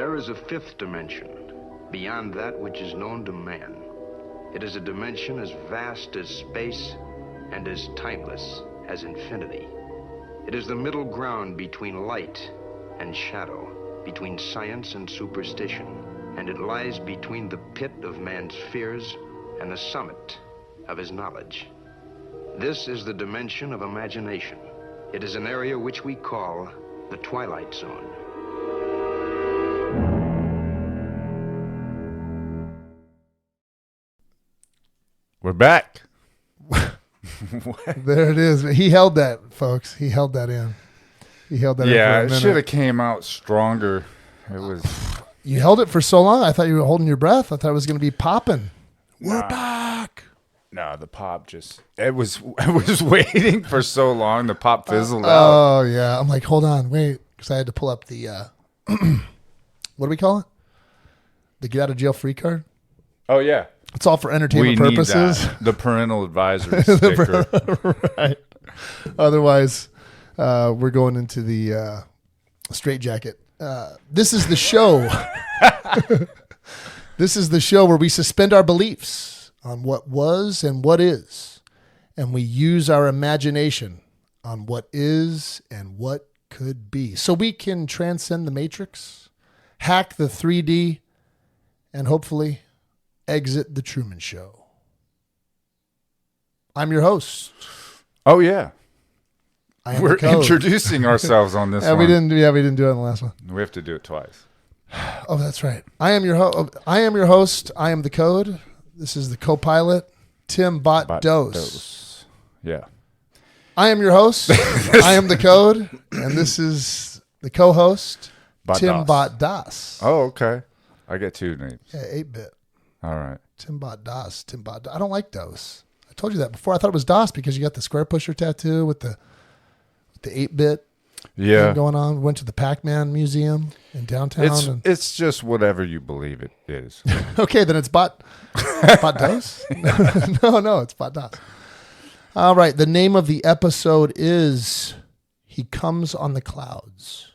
There is a fifth dimension, beyond that which is known to man. It is a dimension as vast as space and as timeless as infinity. It is the middle ground between light and shadow, between science and superstition, and it lies between the pit of man's fears and the summit of his knowledge. This is the dimension of imagination. It is an area which we call the Twilight Zone. We're back. There it is. He held that, folks. He held that in. He held that in for a Yeah, it minute. should have came out stronger. It was. You held it for so long. I thought you were holding your breath. I thought it was going to be popping. We're Nah. back. No, the pop just. I was waiting for so long. The pop fizzled out. Oh, yeah. I'm like, hold on, wait. Because I had to pull up the, what do we call it? The get out of jail free card? Oh, yeah. It's all for entertainment We purposes. need that. The parental advisory sticker. Right. Otherwise, we're going into the straitjacket. This is the show. This is the show where we suspend our beliefs on what was and what is, and we use our imagination on what is and what could be, so we can transcend the matrix, hack the 3D, and hopefully exit the Truman Show. I'm your host. Oh, yeah. I am We're the code. introducing ourselves on this Yeah, one. we didn't do it in the last one. We have to do it twice. Oh, that's right. I am your host. I am the code. This is the co-pilot, Tim Bot Dose. Yeah. I am your host. I am the code, and this is the co-host, Bot Tim Das. Bot Das. Oh, okay. I get two names. Yeah, 8-bit. All right. Tim Bot Das. Tim Bot. I don't like Dose. I told you that before. I thought it was Das because you got the square pusher tattoo with the 8-bit Yeah. thing going on. Went to the Pac-Man Museum in downtown. It's just whatever you believe it is. Okay, then it's Bot Dose? No, it's Bot Das. All right, the name of the episode is He Comes on the Clouds.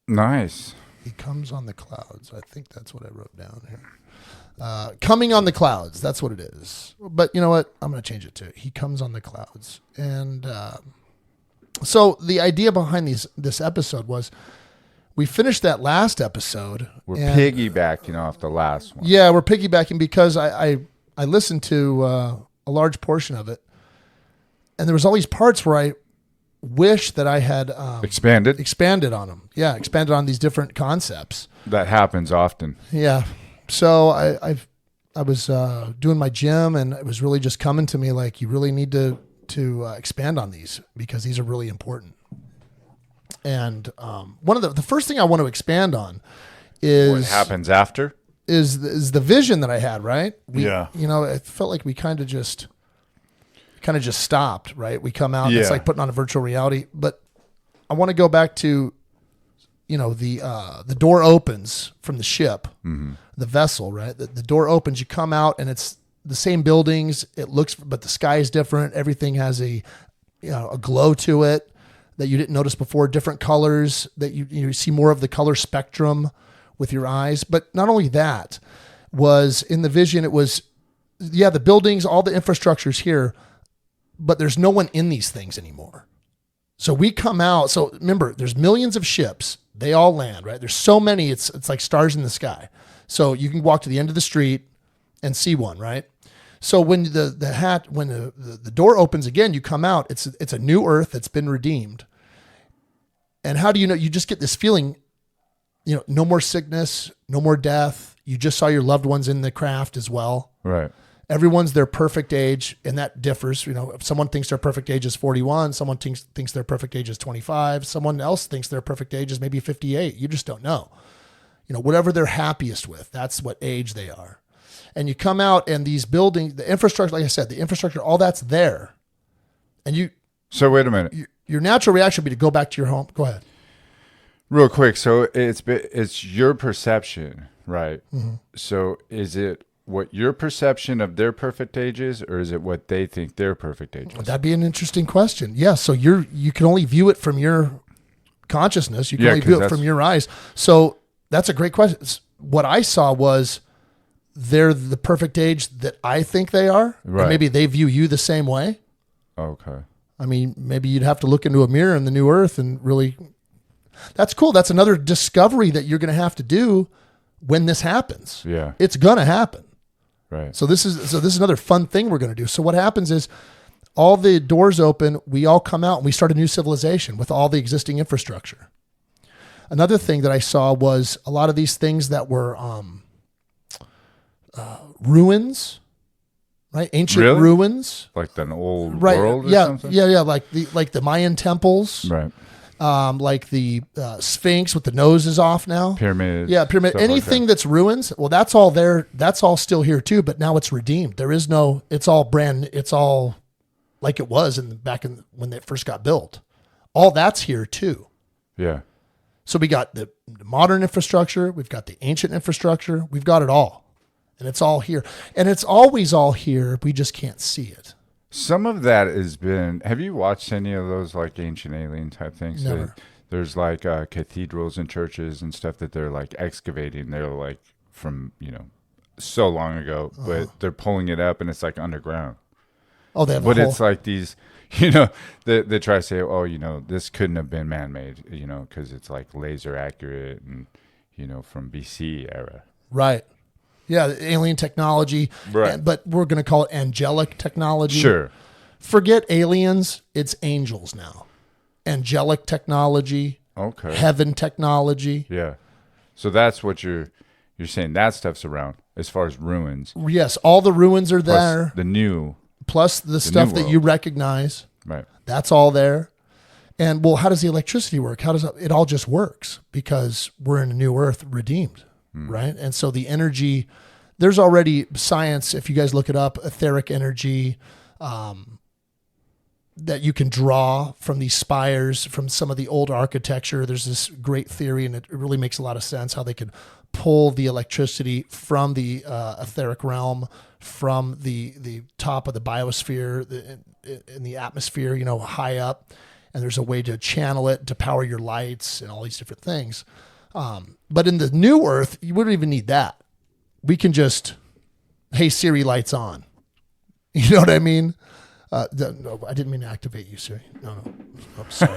Nice. He Comes on the Clouds. I think that's what I wrote down here. Coming on the Clouds, that's what it is. But you know what? I'm going to change it to He Comes on the Clouds. And so the idea behind this episode was we finished that last episode. We're and- piggybacking off the last one. Yeah, we're piggybacking because I listened to a large portion of it, and there was all these parts where I wish that I had expanded on them. Yeah, expanded on these different concepts. That happens often. Yeah, so I was doing my gym, and it was really just coming to me like you really need to expand on these because these are really important. And one of the first thing I want to expand on is What happens after? is the vision that I had, right? Yeah. You know, it felt like we kind of just stopped, right? We come out, and it's Yeah. like putting on a virtual reality. But I want to go back to, you know, the door opens from the ship, the vessel, right? The door opens, you come out, and it's the same buildings. It looks, but the sky is different. Everything has a glow to it that you didn't notice before. Different colors that you see more of the color spectrum with your eyes. But not only that, was in the vision, it was, yeah, the buildings, all the infrastructure's here, but there's no one in these things anymore. So we come out. So remember, there's millions of ships. They all land, right? There's so many. It's like stars in the sky. So you can walk to the end of the street and see one, right? So when the door opens again, you come out. It's a new earth that's been redeemed. And how do you know? You just get this feeling, you know, no more sickness, no more death. You just saw your loved ones in the craft as well. Right. Everyone's their perfect age, and that differs. You know, if someone thinks their perfect age is 41, someone thinks their perfect age is 25, someone else thinks their perfect age is maybe 58. You just don't know. You know, whatever they're happiest with, that's what age they are. And you come out, and these buildings, the infrastructure, like I said, the infrastructure, all that's there. And So wait a minute. your natural reaction would be to go back to your home. Go ahead. Real quick. So it's your perception, right? Mm-hmm. So is it what your perception of their perfect age is, or is it what they think their perfect age is? That'd be an interesting question. Yeah. So you can only view it from your consciousness. You can only view it from your eyes. So That's a great question. What I saw was they're the perfect age that I think they are. Right. And maybe they view you the same way. Okay. I mean, maybe you'd have to look into a mirror in the new earth and really, that's cool. That's another discovery that you're going to have to do when this happens. Yeah. It's going to happen. Right. So this is another fun thing we're going to do. So what happens is all the doors open, we all come out and we start a new civilization with all the existing infrastructure. Another thing that I saw was a lot of these things that were ruins, right? Ancient ruins, like an old right? world, or yeah, something? yeah, like the Mayan temples, Right. like the Sphinx with the noses off now, Pyramids. yeah, pyramid. Anything that's ruins, well, that's all there. That's all still here too. But now it's redeemed. There is no. It's all It's all like it was back when they first got built. All that's here too. Yeah. So we got the modern infrastructure, we've got the ancient infrastructure, we've got it all. And it's all here. And it's always all here, we just can't see it. Some of that has been, have you watched any of those like ancient alien type things? Never. There's like cathedrals and churches and stuff that they're like excavating. They're like from, so long ago, but they're pulling it up and it's like underground. Oh, they have But it's like these, they try to say, this couldn't have been man-made, because it's like laser accurate and, from BC era. Right. Yeah, the alien technology. Right. But we're going to call it angelic technology. Sure. Forget aliens, it's angels now. Angelic technology. Okay. Heaven technology. Yeah. So that's what you're saying. That stuff's around as far as ruins. Yes, all the ruins are Plus there. the new. Plus the stuff that you recognize. Right. That's all there. And well, how does the electricity work? How does it all just works because we're in a new earth redeemed, right? And so the energy, there's already science, if you guys look it up, etheric energy that you can draw from these spires, from some of the old architecture. There's this great theory, and it really makes a lot of sense how they could pull the electricity from the etheric realm, from the top of the biosphere, in the atmosphere, high up. And there's a way to channel it to power your lights and all these different things. But in the new earth, you wouldn't even need that. We can just, hey, Siri, lights on. You know what I mean? No, I didn't mean to activate you, Siri. No. Oh, sorry.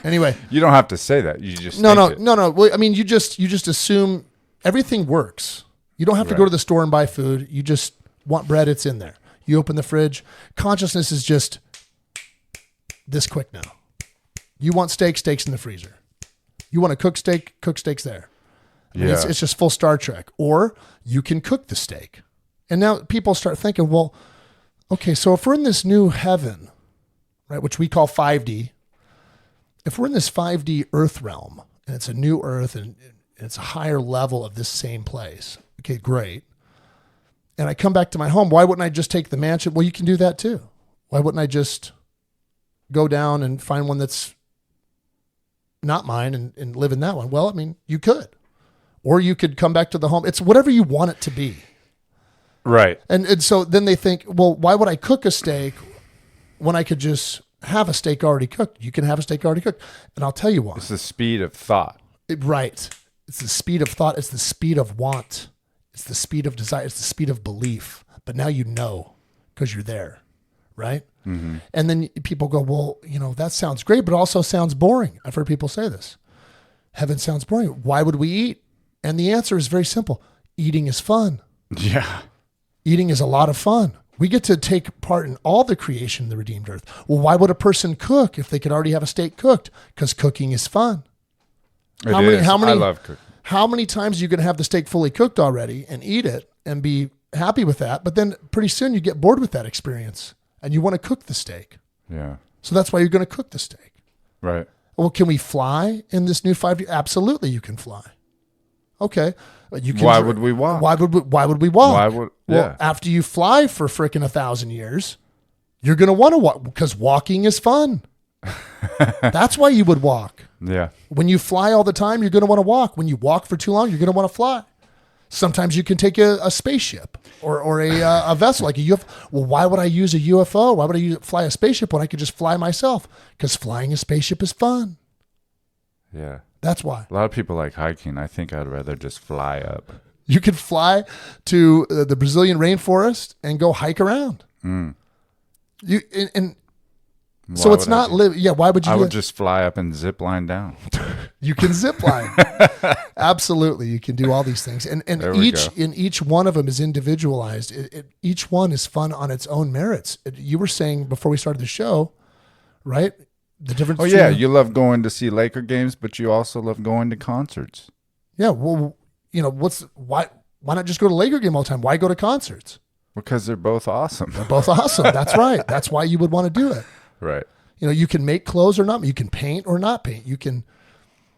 Anyway. You don't have to say that. You just No. it. Well, I mean, you just assume everything works. You don't have to go to the store and buy food. You just want bread, it's in there. You open the fridge. Consciousness is just this quick now. You want steak's in the freezer. You want to cook steak's there. I mean, it's just full Star Trek. Or you can cook the steak. And now people start thinking, well, okay, so if we're in this new heaven, right, which we call 5D, if we're in this 5D earth realm, and it's a new earth and it's a higher level of this same place, okay, great. And I come back to my home, why wouldn't I just take the mansion? Well, you can do that too. Why wouldn't I just go down and find one that's not mine and live in that one? Well, I mean, you could. Or you could come back to the home. It's whatever you want it to be. Right. And so then they think, well, why would I cook a steak when I could just have a steak already cooked? You can have a steak already cooked. And I'll tell you why. It's the speed of thought. Right. It's the speed of thought. It's the speed of want. It's the speed of desire. It's the speed of belief. But now you know because you're there. Right. Mm-hmm. And then people go, well, that sounds great, but also sounds boring. I've heard people say this. Heaven sounds boring. Why would we eat? And the answer is very simple. Eating is fun. Yeah. Eating is a lot of fun. We get to take part in all the creation of the redeemed earth. Well, why would a person cook if they could already have a steak cooked? Because cooking is fun. How many? I love cooking. How many times are you going to have the steak fully cooked already and eat it and be happy with that? But then pretty soon you get bored with that experience and you want to cook the steak. Yeah. So that's why you're going to cook the steak. Right. Well, can we fly in this new 5D? Absolutely, you can fly. Okay. You can Why would we walk? Why would we walk? Well, after you fly for frickin' 1,000 years, you're going to want to walk because walking is fun. That's why you would walk. Yeah. When you fly all the time, you're going to want to walk. When you walk for too long, you're going to want to fly. Sometimes you can take a spaceship or a vessel like a UFO. Well, why would I use a UFO? Why would I fly a spaceship when I could just fly myself? Because flying a spaceship is fun. Yeah. That's why. A lot of people like hiking. I think I'd rather just fly up. You could fly to the Brazilian rainforest and go hike around. You and so it's not live. Yeah, why would you? I would just fly up and zip line down. You can zip line. Absolutely, you can do all these things, and each one of them is individualized. Each one is fun on its own merits. You were saying before we started the show, right? The difference. Oh yeah, you love going to see Laker games, but you also love going to concerts. Yeah, well, why not just go to Laker game all the time? Why go to concerts? Because they're both awesome. They're both awesome. That's right. That's why you would want to do it. Right. You can make clothes or not. You can paint or not paint. You can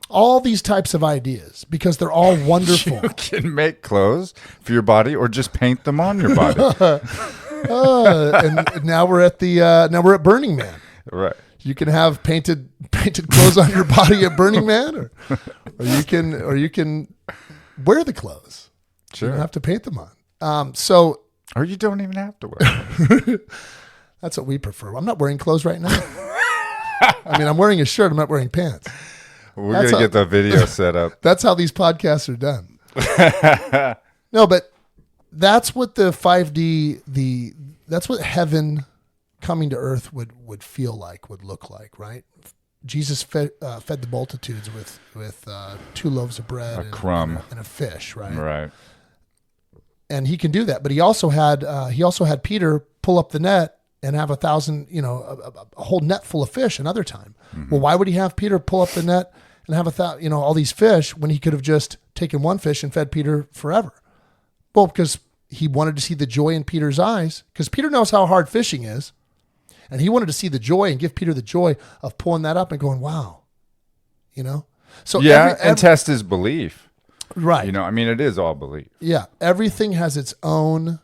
all these types of ideas because they're all wonderful. You can make clothes for your body or just paint them on your body. And now we're at Burning Man. Right. You can have painted clothes on your body at Burning Man, or you can wear the clothes. Sure. You don't have to paint them on. Or you don't even have to wear them. That's what we prefer. I'm not wearing clothes right now. I mean, I'm wearing a shirt. I'm not wearing pants. We're going to get the video set up. That's how these podcasts are done. No, but that's what the 5D, that's what heaven coming to earth would feel like, would look like, right? Jesus fed the multitudes with 2 loaves of bread, a crumb, and a fish, right? Right. And he can do that, but he also had Peter pull up the net and have 1,000, a whole net full of fish another time. Mm-hmm. Well, why would he have Peter pull up the net and have all these fish when he could have just taken one fish and fed Peter forever? Well, because he wanted to see the joy in Peter's eyes, because Peter knows how hard fishing is. And he wanted to see the joy and give Peter the joy of pulling that up and going, wow, So and test his belief. Right. It is all belief. Yeah. Everything has its own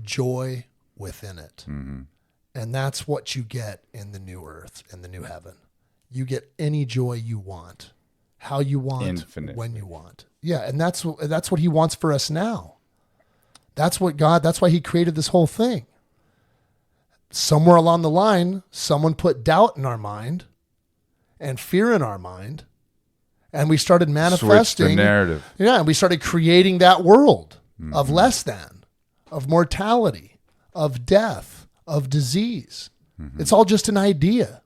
joy within it. Mm-hmm. And that's what you get in the new earth and the new heaven. You get any joy you want, how you want, infinitely, when you want. Yeah. And that's what he wants for us now. That's why he created this whole thing. Somewhere along the line, someone put doubt in our mind and fear in our mind. And we started manifesting. Switch the narrative. Yeah. And we started creating that world of less than, of mortality, of death, of disease. Mm-hmm. It's all just an idea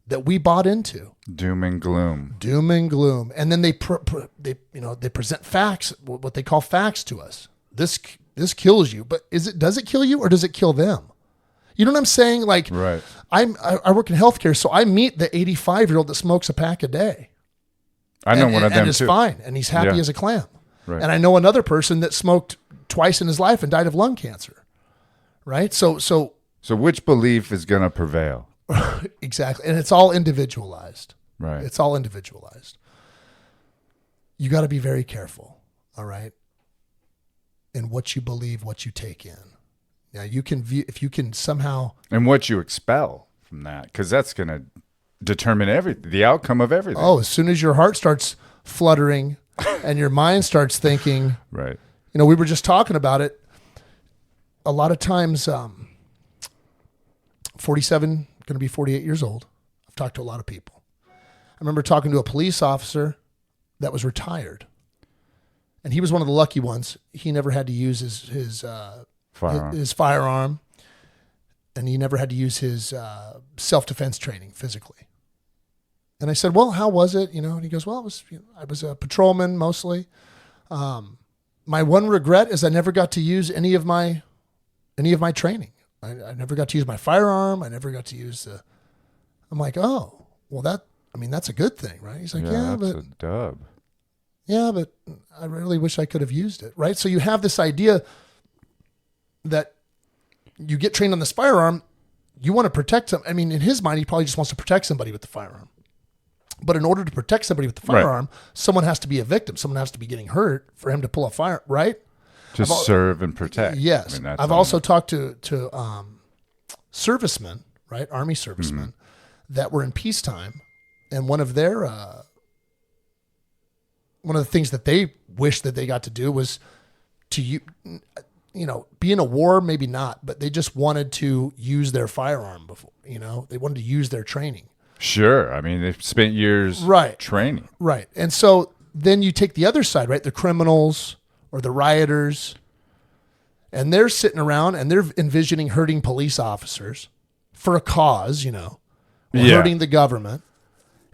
that we bought into. Doom and gloom. And then they present facts, what they call facts to us. This kills you, but does it kill you or does it kill them? You know what I'm saying? Like, right. I work in healthcare, so I meet the 85-year-old that smokes a pack a day. I know one of them and is too. fine, and he's happy as a clam. Right. And I know another person that smoked twice in his life and died of lung cancer. Right? So which belief is going to prevail? Exactly. And it's all individualized. Right. It's all individualized. You got to be very careful, all right? In what you believe, what you take in. Now, you can view, if you can somehow... And what you expel from that, because that's going to determine the outcome of everything. Oh, as soon as your heart starts fluttering and your mind starts thinking... Right. We were just talking about it. A lot of times, 47, going to be 48 years old. I've talked to a lot of people. I remember talking to a police officer that was retired. And he was one of the lucky ones. He never had to use his firearm. And he never had to use his self-defense training physically. And I said, well, how was it? And he goes, well, I was a patrolman mostly. My one regret is I never got to use any of my training. I never got to use my firearm. I never got to use I'm like, oh, well that's a good thing, right? He's like, yeah, that's but a dub. Yeah, but I really wish I could have used it, right? So you have this idea that you get trained on this firearm, you want to protect them. I mean, in his mind, he probably just wants to protect somebody with the firearm. But in order to protect somebody with the firearm, someone has to be a victim. Someone has to be getting hurt for him to pull a fire, right? To serve and protect. Yes. I've also talked to servicemen, right? Army servicemen that were in peacetime. And one of the things that they wish that they got to do was to, be in a war, maybe not, but they just wanted to use their firearm before, they wanted to use their training. Sure. I mean, they've spent years Right. training. Right. And so then you take the other side, right? The criminals or the rioters, and they're sitting around and they're envisioning hurting police officers for a cause, or hurting the government.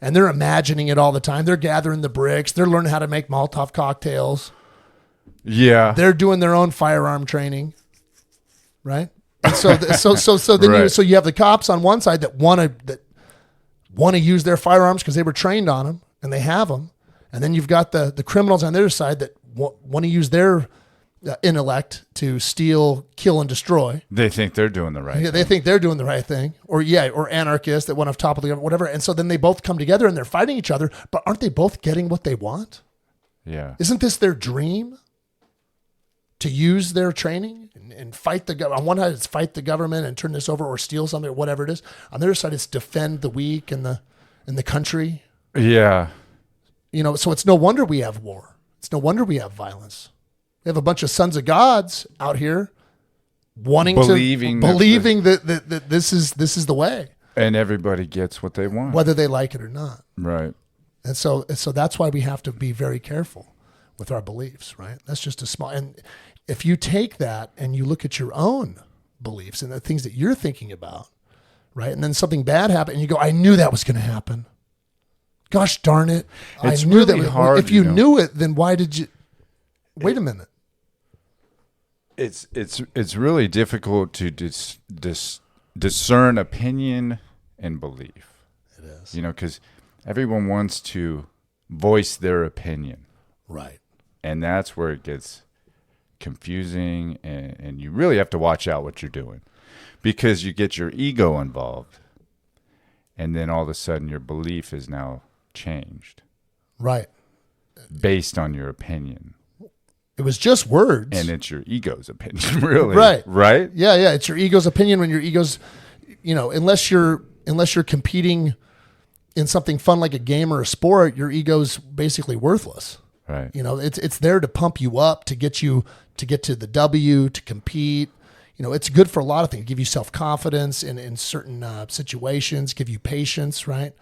And they're imagining it all the time. They're gathering the bricks. They're learning how to make Molotov cocktails. Yeah. They're doing their own firearm training, right? And so then Right. you have the cops on one side that want to use their firearms because they were trained on them and they have them, and then you've got the criminals on the other side that want to use their intellect to steal, kill, and destroy. They think they're doing the right Yeah, thing. they think they're doing the right thing, or anarchists that want to topple the government, whatever. And so then they both come together and they're fighting each other, but aren't they both getting what they want? Yeah. Isn't this their dream? To use their training and fight the government. On one side, it's fight the government and turn this over or steal something or whatever it is. On the other side, it's defend the weak and the country. Yeah. So it's no wonder we have war. It's no wonder we have violence. We have a bunch of sons of gods out here believing that this is the way, And everybody gets what they want. whether they like it or not. Right. And so that's why we have to be very careful with our beliefs, right? That's just a small. And if you take that and you look at your own beliefs and the things that you're thinking about, right? And then something bad happened and you go, I knew that was going to happen. Gosh darn it. It's I knew really that. hard, If you knew it, then why did you? Wait a minute. It's really difficult to discern opinion and belief. It is. Because everyone wants to voice their opinion. Right. And that's where it gets confusing, and you really have to watch out what you're doing, because you get your ego involved, and then all of a sudden your belief is now changed Right. based on your opinion. It was just words. And it's your ego's opinion, really. Right. Right? Yeah. It's your ego's opinion when your ego's, unless you're competing in something fun like a game or a sport, your ego's basically worthless. Right. It's there to pump you up, to get to the W, to compete. It's good for a lot of things. Give you self-confidence in certain situations, give you patience, right?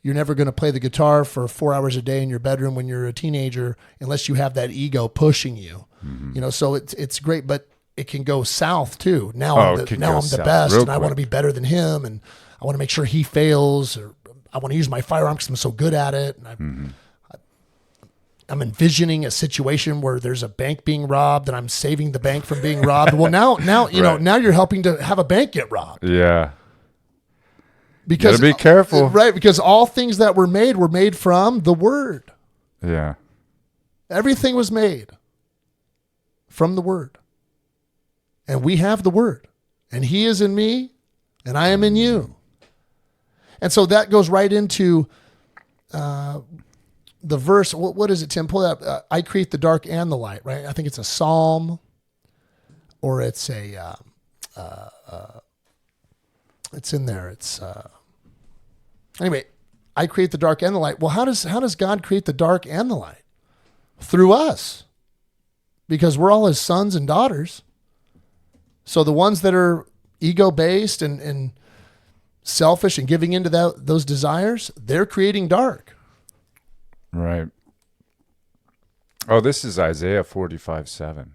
You're never going to play the guitar for 4 hours a day in your bedroom when you're a teenager unless you have that ego pushing you. Mm-hmm. So it's great, but it can go south too. Now I'm the best and I want to be better than him and I want to make sure he fails, or I want to use my firearm because I'm so good at it. And I'm envisioning a situation where there's a bank being robbed and I'm saving the bank from being robbed. Well, now now you're helping to have a bank get robbed. Yeah. Because gotta be careful. Right, because all things that were made from the word. Yeah. Everything was made from the word. And we have the word. And he is in me and I am in you. And so that goes right into the verse. What is it, Tim? Pull it up. I create the dark and the light, right? I think it's a psalm, or it's a, it's in there. It's, anyway, I create the dark and the light. Well, how does God create the dark and the light? Through us, because we're all his sons and daughters. So the ones that are ego-based and selfish and giving into those desires, they're creating dark. Right. Oh, this is Isaiah 45:7.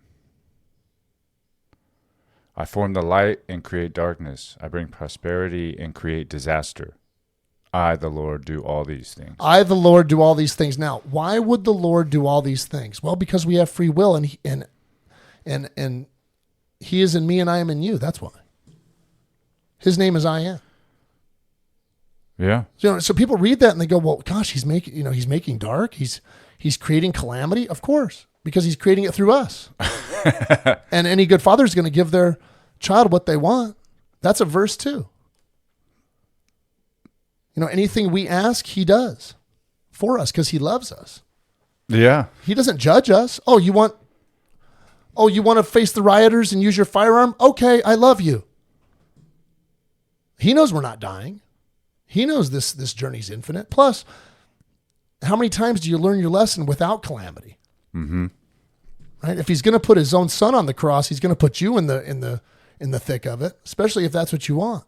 I form the light and create darkness. I bring prosperity and create disaster. I, the Lord, do all these things. I, the Lord, do all these things. Now, why would the Lord do all these things? Well, because we have free will, and he is in me and I am in you. That's why. His name is I am. Yeah. So people read that and they go, well, gosh, he's making dark. He's creating calamity. Of course, because he's creating it through us. And any good father is going to give their child what they want. That's a verse too. Anything we ask, he does for us because he loves us. Yeah. He doesn't judge us. Oh, you want to face the rioters and use your firearm? Okay, I love you. He knows we're not dying. He knows this journey's infinite. Plus, how many times do you learn your lesson without calamity? Mm-hmm. Right? If he's going to put his own son on the cross, he's going to put you in the thick of it, especially if that's what you want.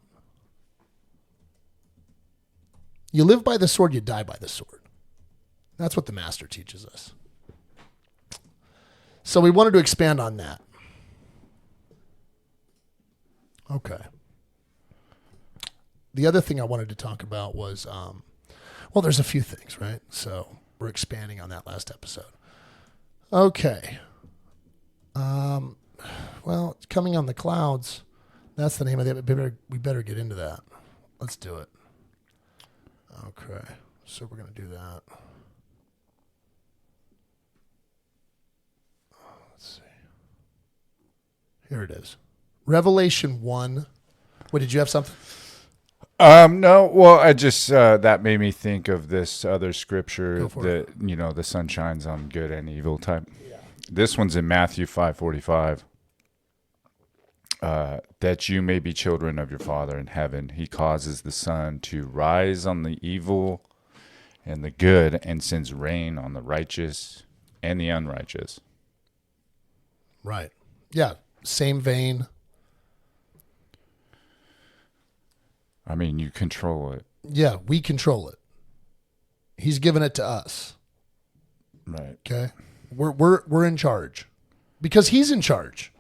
You live by the sword, you die by the sword. That's what the master teaches us. So we wanted to expand on that. Okay. The other thing I wanted to talk about was, well, there's a few things, right? So we're expanding on that last episode. Okay. Well, it's coming on the clouds. That's the name of it. We better get into that. Let's do it. Okay. So we're going to do that. Let's see. Here it is. Revelation 1. What, did you have something? No, well, I just, that made me think of this other scripture that, you know, the sun shines on good and evil type. Yeah. This one's in Matthew 5:45. That you may be children of your Father in heaven. He causes the sun to rise on the evil and the good and sends rain on the righteous and the unrighteous. Right. Yeah. Same vein. I mean, you control it. Yeah, we control it. He's given it to us. Right. Okay. We're in charge because he's in charge.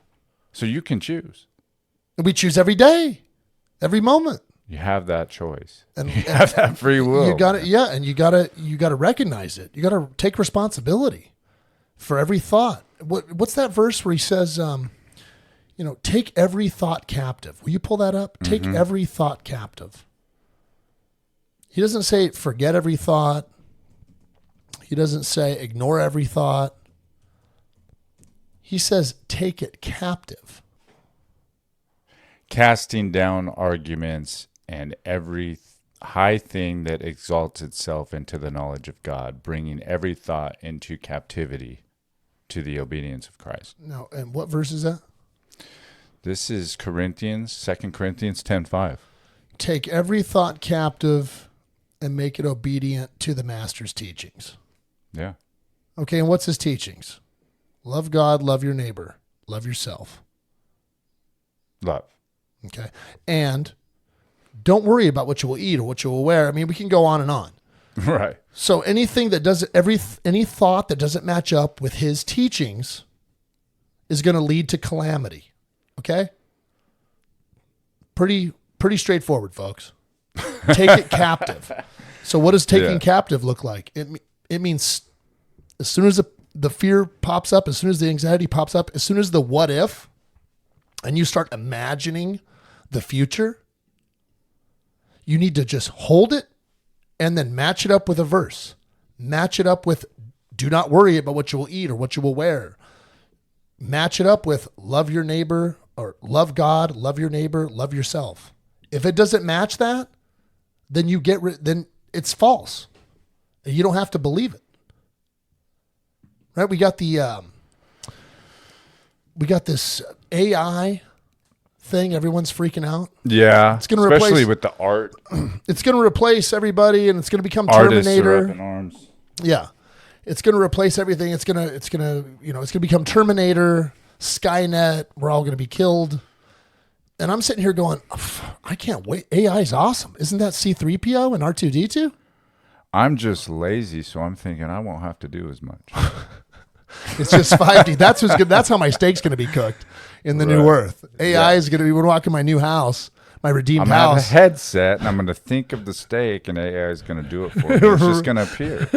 So you can choose. We choose every day, every moment. You have that choice. And you have that free will. You got it. Yeah, and you got to recognize it. You got to take responsibility for every thought. What's that verse where he says, take every thought captive? Will you pull that up? Mm-hmm. Take every thought captive. He doesn't say forget every thought. He doesn't say ignore every thought. He says take it captive. Casting down arguments and every high thing that exalts itself into the knowledge of God, bringing every thought into captivity to the obedience of Christ. No, and what verse is that? This is 2 Corinthians 10:5. Take every thought captive and make it obedient to the master's teachings. Yeah. Okay, and what's his teachings? Love God, love your neighbor, love yourself. Love. Okay. And don't worry about what you will eat or what you will wear. I mean, we can go on and on. Right. So anything that doesn't, any thought that doesn't match up with his teachings is going to lead to calamity. Okay? Pretty straightforward, folks. Take it captive. So what does taking captive look like? It means as soon as the fear pops up, as soon as the anxiety pops up, as soon as the what if, and you start imagining the future, you need to just hold it and then match it up with a verse. Match it up with do not worry about what you will eat or what you will wear. Match it up with love your neighbor or love God, love your neighbor, love yourself. If it doesn't match that, then then it's false. You don't have to believe it. Right? We got this AI thing. Everyone's freaking out. Yeah. It's going to especially replace, with the art. It's going to replace everybody, and it's going to become Artists Terminator. are up in arms. Yeah. It's going to replace everything. It's going to become Terminator, Skynet. We're all going to be killed. And I'm sitting here going, I can't wait. AI is awesome. Isn't that C-3PO and R2-D2? I'm just lazy, so I'm thinking I won't have to do as much. It's just 5D. That's what's good. That's how my steak's going to be cooked in the new earth. AI is going to be, when we walk in my new house, my redeemed house. I'm going to have a headset, and I'm going to think of the steak, and AI is going to do it for me. It's just going to appear.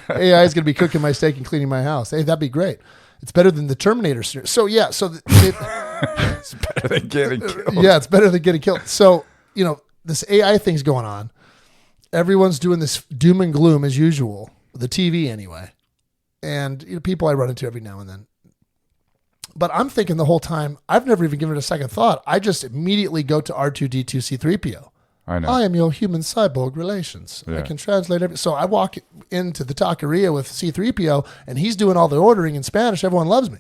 AI is going to be cooking my steak and cleaning my house. Hey, that'd be great. It's better than the Terminator. So, yeah. So it's better than getting killed. Yeah, it's better than getting killed. So, this AI thing's going on. Everyone's doing this doom and gloom as usual. The TV anyway. And people I run into every now and then. But I'm thinking the whole time, I've never even given it a second thought. I just immediately go to R2-D2 C-3PO. I know. I am your human cyborg relations. Yeah. I can translate everything. So I walk into the taqueria with C-3PO, and he's doing all the ordering in Spanish. Everyone loves me.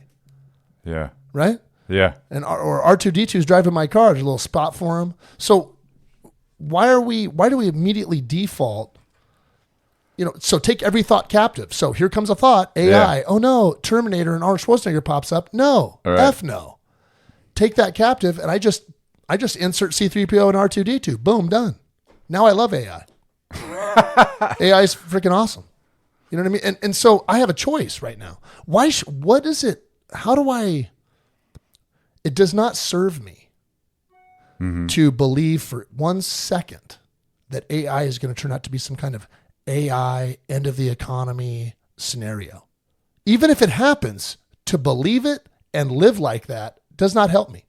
Yeah. Right? Yeah. And or R2-D2 is driving my car. There's a little spot for him. So why do we immediately default? So take every thought captive. So here comes a thought, AI. Yeah. Oh no, Terminator and Arnold Schwarzenegger pops up. No, right. F no. Take that captive, and I just insert C-3PO and R2-D2. Boom, done. Now I love AI. AI is freaking awesome. You know what I mean? And so I have a choice right now. What is it? How do I? It does not serve me to believe for 1 second that AI is going to turn out to be some kind of AI end of the economy scenario. Even if it happens, to believe it and live like that does not help me.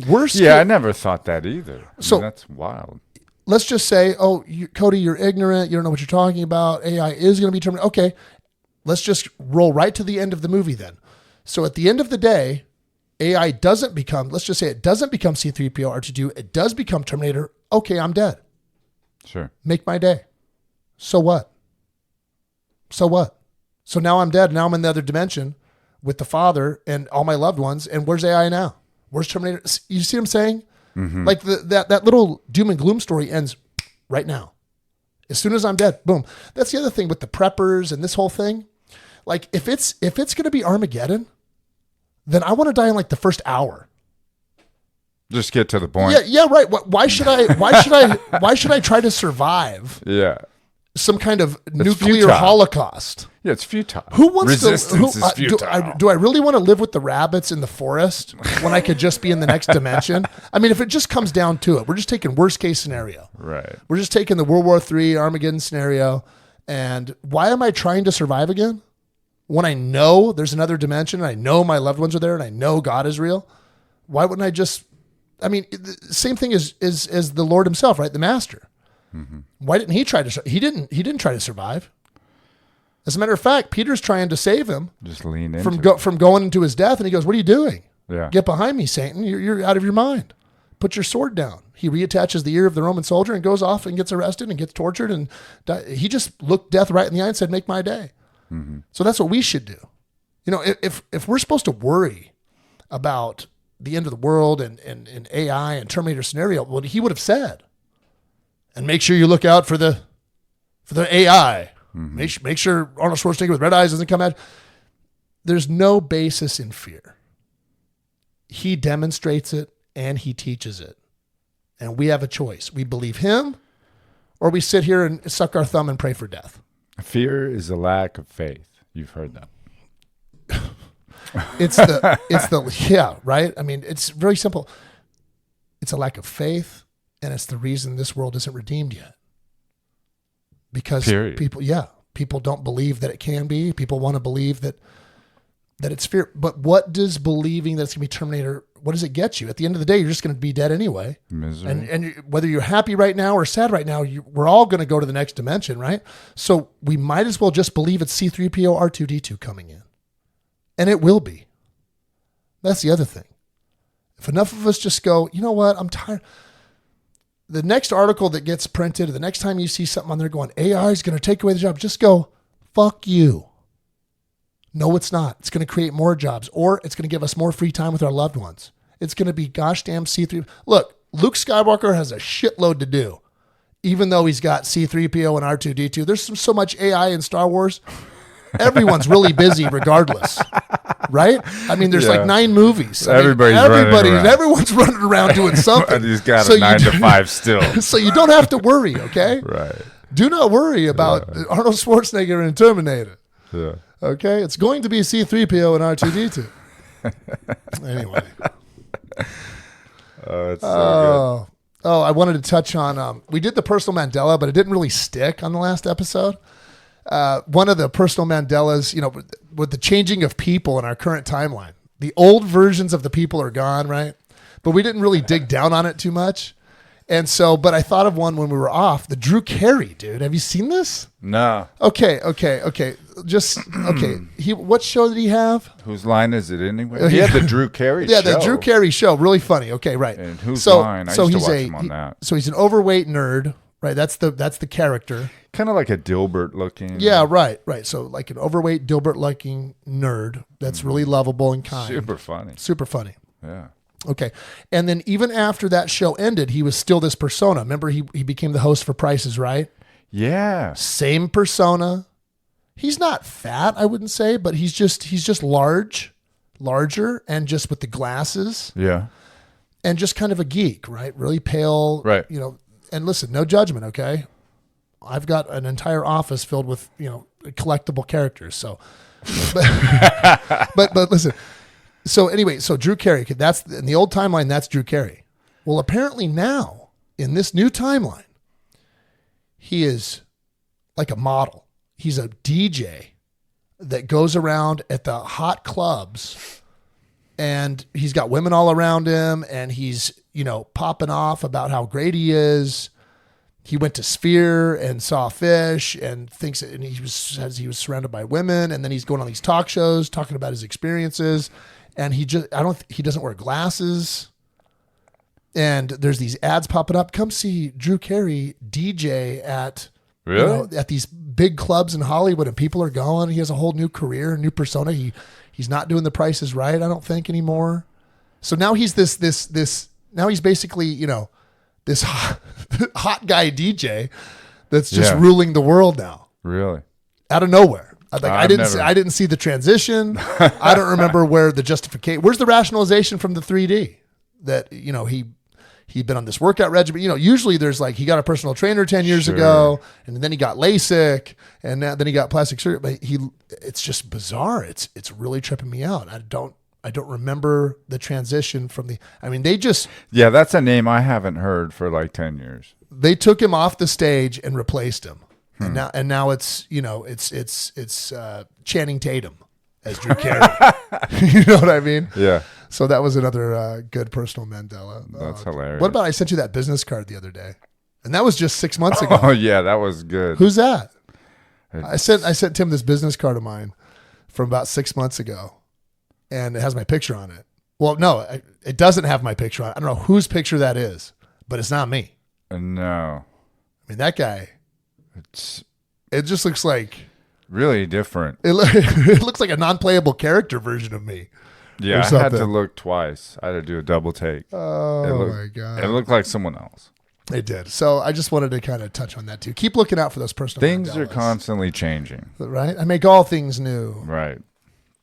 I never thought that either. So that's wild. Let's just say, Cody, you're ignorant. You don't know what you're talking about. AI is going to be terminated. Okay, let's just roll right to the end of the movie then. So at the end of the day, AI doesn't become, let's just say it doesn't become C-3PO, R2-D2. It does become Terminator. Okay, I'm dead. Sure. Make my day. So what? So what? So now I'm dead. Now I'm in the other dimension with the father and all my loved ones. And where's AI now? Where's Terminator? You see what I'm saying? Mm-hmm. Like that little doom and gloom story ends right now. As soon as I'm dead, boom. That's the other thing with the preppers and this whole thing. Like if it's going to be Armageddon, then I want to die in like the first hour. Just get to the point. Yeah, right. Why should I try to survive? Yeah. Some kind of nuclear futile. Holocaust. Yeah, it's futile. Who wants Resistance is futile. Do I really want to live with the rabbits in the forest when I could just be in the next dimension? I mean, if it just comes down to it, we're just taking worst case scenario. Right. We're just taking the World War III Armageddon scenario. And why am I trying to survive again? When I know there's another dimension, and I know my loved ones are there, and I know God is real, why wouldn't I just? I mean, same thing as the Lord Himself, right? The Master. Mm-hmm. Why didn't He try to? He didn't try to survive. As a matter of fact, Peter's trying to save him. Just lean into from going into his death, and he goes, "What are you doing? Yeah. Get behind me, Satan! You're out of your mind. Put your sword down." He reattaches the ear of the Roman soldier and goes off and gets arrested and gets tortured, and he just looked death right in the eye and said, "Make my day." Mm-hmm. So that's what we should do. You know, if we're supposed to worry about the end of the world and AI and Terminator scenario, well, He would have said, and make sure you look out for the AI. Mm-hmm. Make sure Arnold Schwarzenegger with red eyes doesn't come out. There's no basis in fear. He demonstrates it and He teaches it. And we have a choice. We believe Him, or we sit here and suck our thumb and pray for death. Fear is a lack of faith. You've heard that. Yeah, right? I mean, it's very simple. It's a lack of faith, and it's the reason this world isn't redeemed yet. Because people don't believe that it can be. People want to believe that it's fear. But what does believing that it's going to be Terminator, what does it get you? At the end of the day, you're just going to be dead anyway. Misery. And whether you're happy right now or sad right now, we're all going to go to the next dimension, right? So we might as well just believe it's C-3PO, R2-D2 coming in. And it will be. That's the other thing. If enough of us just go, you know what, I'm tired. The next article that gets printed, or the next time you see something on there going, AI is going to take away the job, just go, fuck you. No, it's not. It's going to create more jobs, or it's going to give us more free time with our loved ones. It's going to be gosh damn C-3. Look, Luke Skywalker has a shitload to do, even though he's got C-3PO and R2-D2. There's so much AI in Star Wars. Everyone's really busy regardless, right? I mean, there's like 9 movies. Everyone's running around doing something. And he's got a 9 to 5 still. So you don't have to worry, okay? Right. Do not worry about Arnold Schwarzenegger and Terminator. Yeah. Okay? It's going to be C-3PO and R2-D2. Anyway. Oh, it's so good. Oh, I wanted to touch on, we did the personal Mandela, but it didn't really stick on the last episode. One of the personal Mandelas, you know, with the changing of people in our current timeline, the old versions of the people are gone, right? But we didn't really dig down on it too much. And so, but I thought of one when we were off, the Drew Carey, dude. Have you seen this? No. Okay. What show did he have? Whose line is it anyway? He had the Drew Carey show. Yeah, the Drew Carey show. Really funny. Okay, right. And whose line? I used to watch him on that. So he's an overweight nerd, right? That's the character. Kind of like a Dilbert looking. Yeah, right. So like an overweight Dilbert looking nerd that's really lovable and kind. Super funny. Yeah. Okay. And then even after that show ended, he was still this persona. Remember, he became the host for Price is Right? Yeah. Same persona. He's not fat, I wouldn't say, but he's just larger, and just with the glasses. Yeah. And just kind of a geek, right? Really pale. Right. You know, and listen, no judgment, okay? I've got an entire office filled with, collectible characters. So, but listen. So anyway, so Drew Carey, that's in the old timeline. That's Drew Carey. Well, apparently now in this new timeline, he is like a model. He's a DJ that goes around at the hot clubs, and he's got women all around him, and he's, popping off about how great he is. He went to Sphere and saw fish and says he was surrounded by women, and then he's going on these talk shows talking about his experiences, and he doesn't wear glasses. And there's these ads popping up. Come see Drew Carey DJ at at these big clubs in Hollywood, and people are going. He has a whole new career, a new persona. He's not doing The Price is Right, I don't think, anymore. So now he's this. Now he's basically this hot guy DJ that's just ruling the world now. Really, out of nowhere. I didn't see the transition. I don't remember where the justification. Where's the rationalization from the 3D that he'd been on this workout regimen? Usually there's like he got a personal trainer 10 years ago, and then he got LASIK, and then he got plastic surgery. But it's just bizarre. It's really tripping me out. I don't remember the transition from the. I mean, they just that's a name I haven't heard for like 10 years. They took him off the stage and replaced him. And now it's it's Channing Tatum as Drew Carey. You know what I mean? Yeah. So that was another good personal Mandela. That's hilarious. What about I sent you that business card the other day, and that was just 6 months ago. Oh yeah, that was good. Who's that? I sent Tim this business card of mine from about 6 months ago, and it has my picture on it. Well, no, it doesn't have my picture on it. I don't know whose picture that is, but it's not me. No. I mean, that guy. It just looks like really different. It looks like a non-playable character version of me. Yeah, I had to look twice. I had to do a double take. Oh my God. It looked like someone else. It did. So I just wanted to kind of touch on that too. Keep looking out for those personal things Mandelas. Are constantly changing. Right? I make all things new. Right.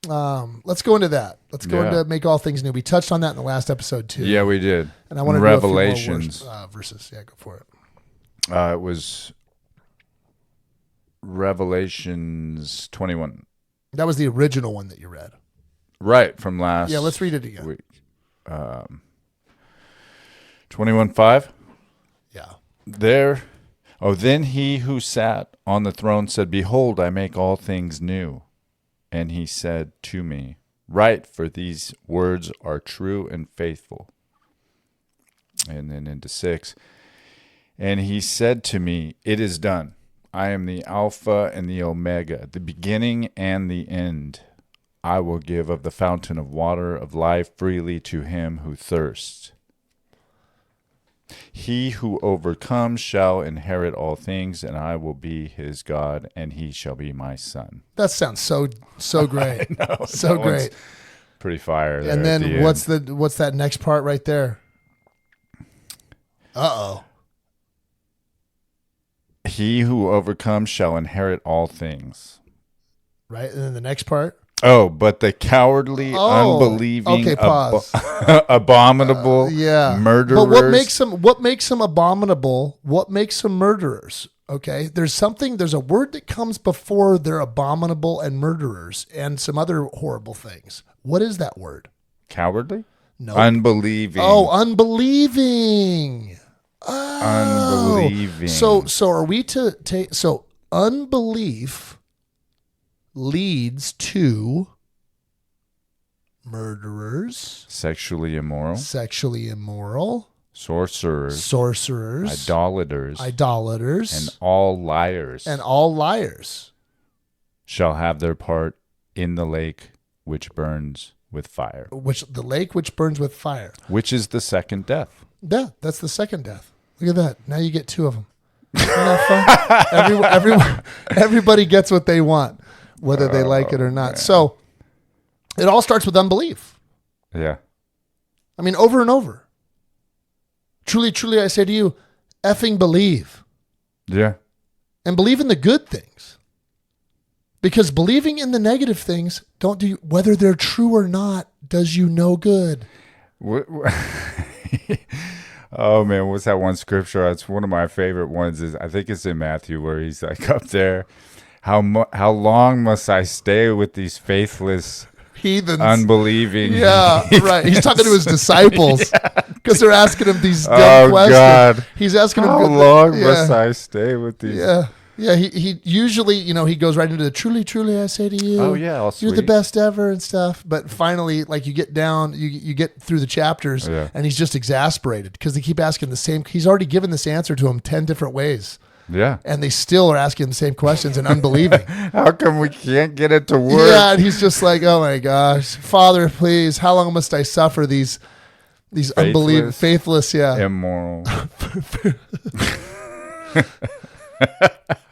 Let's go into that. Let's go into make all things new. We touched on that in the last episode too. Yeah, we did. And I want to Revelations do a few more verses. Yeah, go for it. It was Revelations 21. That was the original one that you read. Right, from last. Yeah, let's read it again. Week. 21:5. Yeah. Then he who sat on the throne said, "Behold, I make all things new." And he said to me, "Write, for these words are true and faithful." And then into 6. And he said to me, "It is done. I am the Alpha and the Omega, the beginning and the end. I will give of the fountain of water of life freely to him who thirsts. He who overcomes shall inherit all things, and I will be his God, and he shall be my son." That sounds so great. I know, so great. Pretty fire. There and then what's that next part right there? Uh-oh. He who overcomes shall inherit all things. Right, and then the next part? Oh, but the cowardly, unbelieving, okay, pause. Abominable, murderers. But what makes them abominable? What makes them murderers? Okay, there's a word that comes before they're abominable and murderers and some other horrible things. What is that word? Cowardly? No. Unbelieving. Oh, unbelieving. Oh. Unbelieving. So are we to take? So unbelief leads to murderers, sexually immoral, sorcerers, idolaters, and all liars shall have their part in the lake which burns with fire. Which is the second death. Yeah, that's the second death. Look at that. Now you get 2 of them. Isn't that fun? Everybody gets what they want, whether they like it or not. Man. So it all starts with unbelief. Yeah. I mean, over and over. Truly, truly, I say to you, effing believe. Yeah. And believe in the good things. Because believing in the negative things, whether they're true or not, does you no good. Oh man, what's that one scripture? It's one of my favorite ones. Is I think it's in Matthew where he's like up there. How long must I stay with these faithless, Heathens, unbelieving? Yeah, right. He's talking to his disciples because they're asking him these dumb Oh questions. God! He's asking How him, long must I stay with these? Yeah. Yeah, he usually, he goes right into the truly, truly, I say to you, Oh, yeah, all you're the sweet. best ever and stuff. But finally, like you get down, you get through the chapters, Yeah. and he's just exasperated because they keep asking the same. He's already given this answer to him 10 different ways, Yeah. and they still are asking the same questions and unbelieving. How come we can't get it to work? Yeah, and he's just like, oh my gosh, Father, please, how long must I suffer these unbelievable, faithless, Immoral.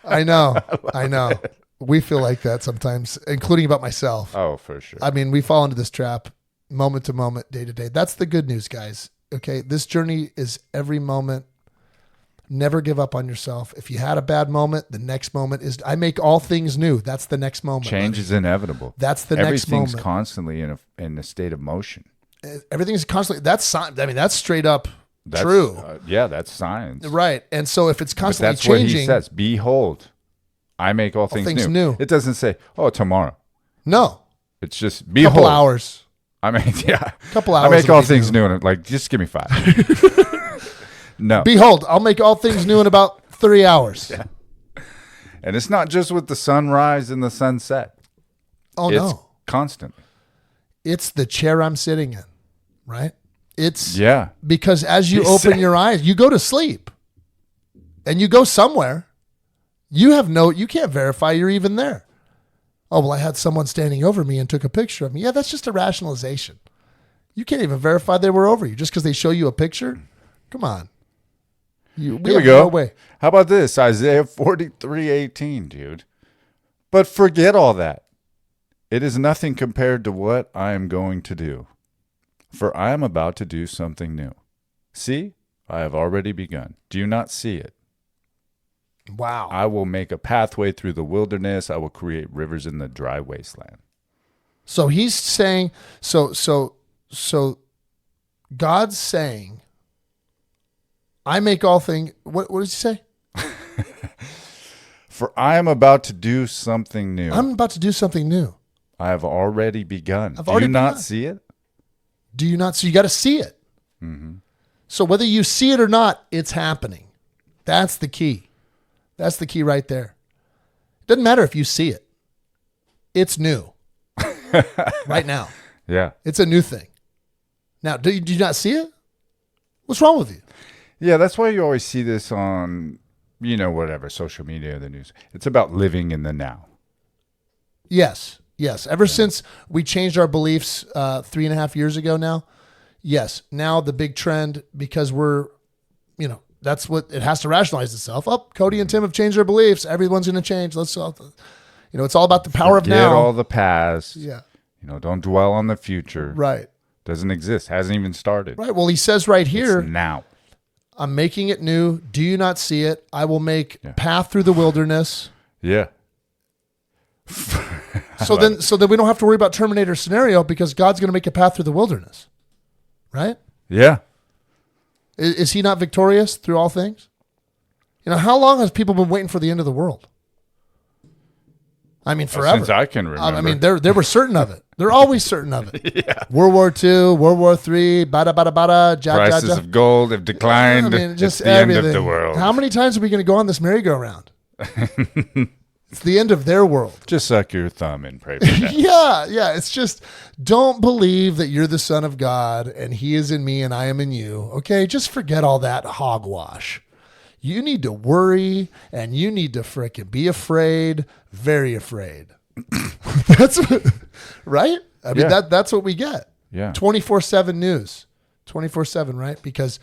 I know. We feel like that sometimes, including about myself. Oh, for sure. I mean, we fall into this trap moment to moment, day to day. That's the good news, guys. Okay. This journey is every moment. Never give up on yourself. If you had a bad moment, the next moment is, I make all things new. That's the next moment. Change is inevitable. That's the next moment. Everything's constantly in a state of motion. Everything's constantly, that's straight up true. Yeah, that's science. Right. And so if it's But constantly that's what changing. he says. Behold, I make all things new. It doesn't say, oh, tomorrow. No. It's just, behold. Couple hours. I mean, yeah. Couple hours. I make it'll all be things new. new. And like, just give me 5. No. Behold, I'll make all things new in about 3 hours. Yeah. And it's not just with the sunrise and the sunset. Oh, It's no. constant. It's the chair I'm sitting in, right? It's Yeah. because as you open your eyes, you go to sleep and you go somewhere. You can't verify you're even there. Oh, well, I had someone standing over me and took a picture of me. Yeah, that's just a rationalization. You can't even verify they were over you just because they show you a picture. Come on. Here we go. No way. How about this? Isaiah 43:18, dude. But forget all that. It is nothing compared to what I am going to do. For I am about to do something new. See, I have already begun. Do you not see it? Wow. I will make a pathway through the wilderness. I will create rivers in the dry wasteland. So he's saying, so God's saying, I make all things. What does he say? For I am about to do something new. I'm about to do something new. I have already begun. I've Do already you not begun. see it? Do you not? So you got to see it. Mm-hmm. So whether you see it or not, it's happening. That's the key. That's the key right there. It doesn't matter if you see it. It's new. Right now. Yeah. It's a new thing. Now, do you not see it? What's wrong with you? Yeah, that's why you always see this on, whatever, social media or the news. It's about living in the now. Yes. Ever since we changed our beliefs 3.5 years ago now, yes. Now the big trend, because we're, that's what it has to rationalize itself. Oh, Cody and Tim have changed their beliefs. Everyone's going to change. Let's all, it's all about the power of Forget now. all the past. Yeah. Don't dwell on the future. Right. Doesn't exist. Hasn't even started. Right. Well, he says right here, It's now. I'm making it new. Do you not see it? I will make path through the wilderness. Yeah. So then we don't have to worry about Terminator scenario because God's going to make a path through the wilderness. Right? Yeah. Is he not victorious through all things? How long has people been waiting for the end of the world? I mean, forever. Since I can remember. I mean, they were certain of it. They're always certain of it. Yeah. World War II, World War III, bada, bada, bada, ja, Prices ja, ja. of gold have declined. I mean, just it's the end of everything. the world. How many times are we going to go on this merry-go-round? It's the end of their world. Just suck your thumb and pray for that. Yeah. It's just, don't believe that you're the son of God and he is in me and I am in you. Okay. Just forget all that hogwash. You need to worry and you need to frickin' be afraid, very afraid. That's what, right? I mean, that's what we get. Yeah. 24/7 news, 24/7, right? Because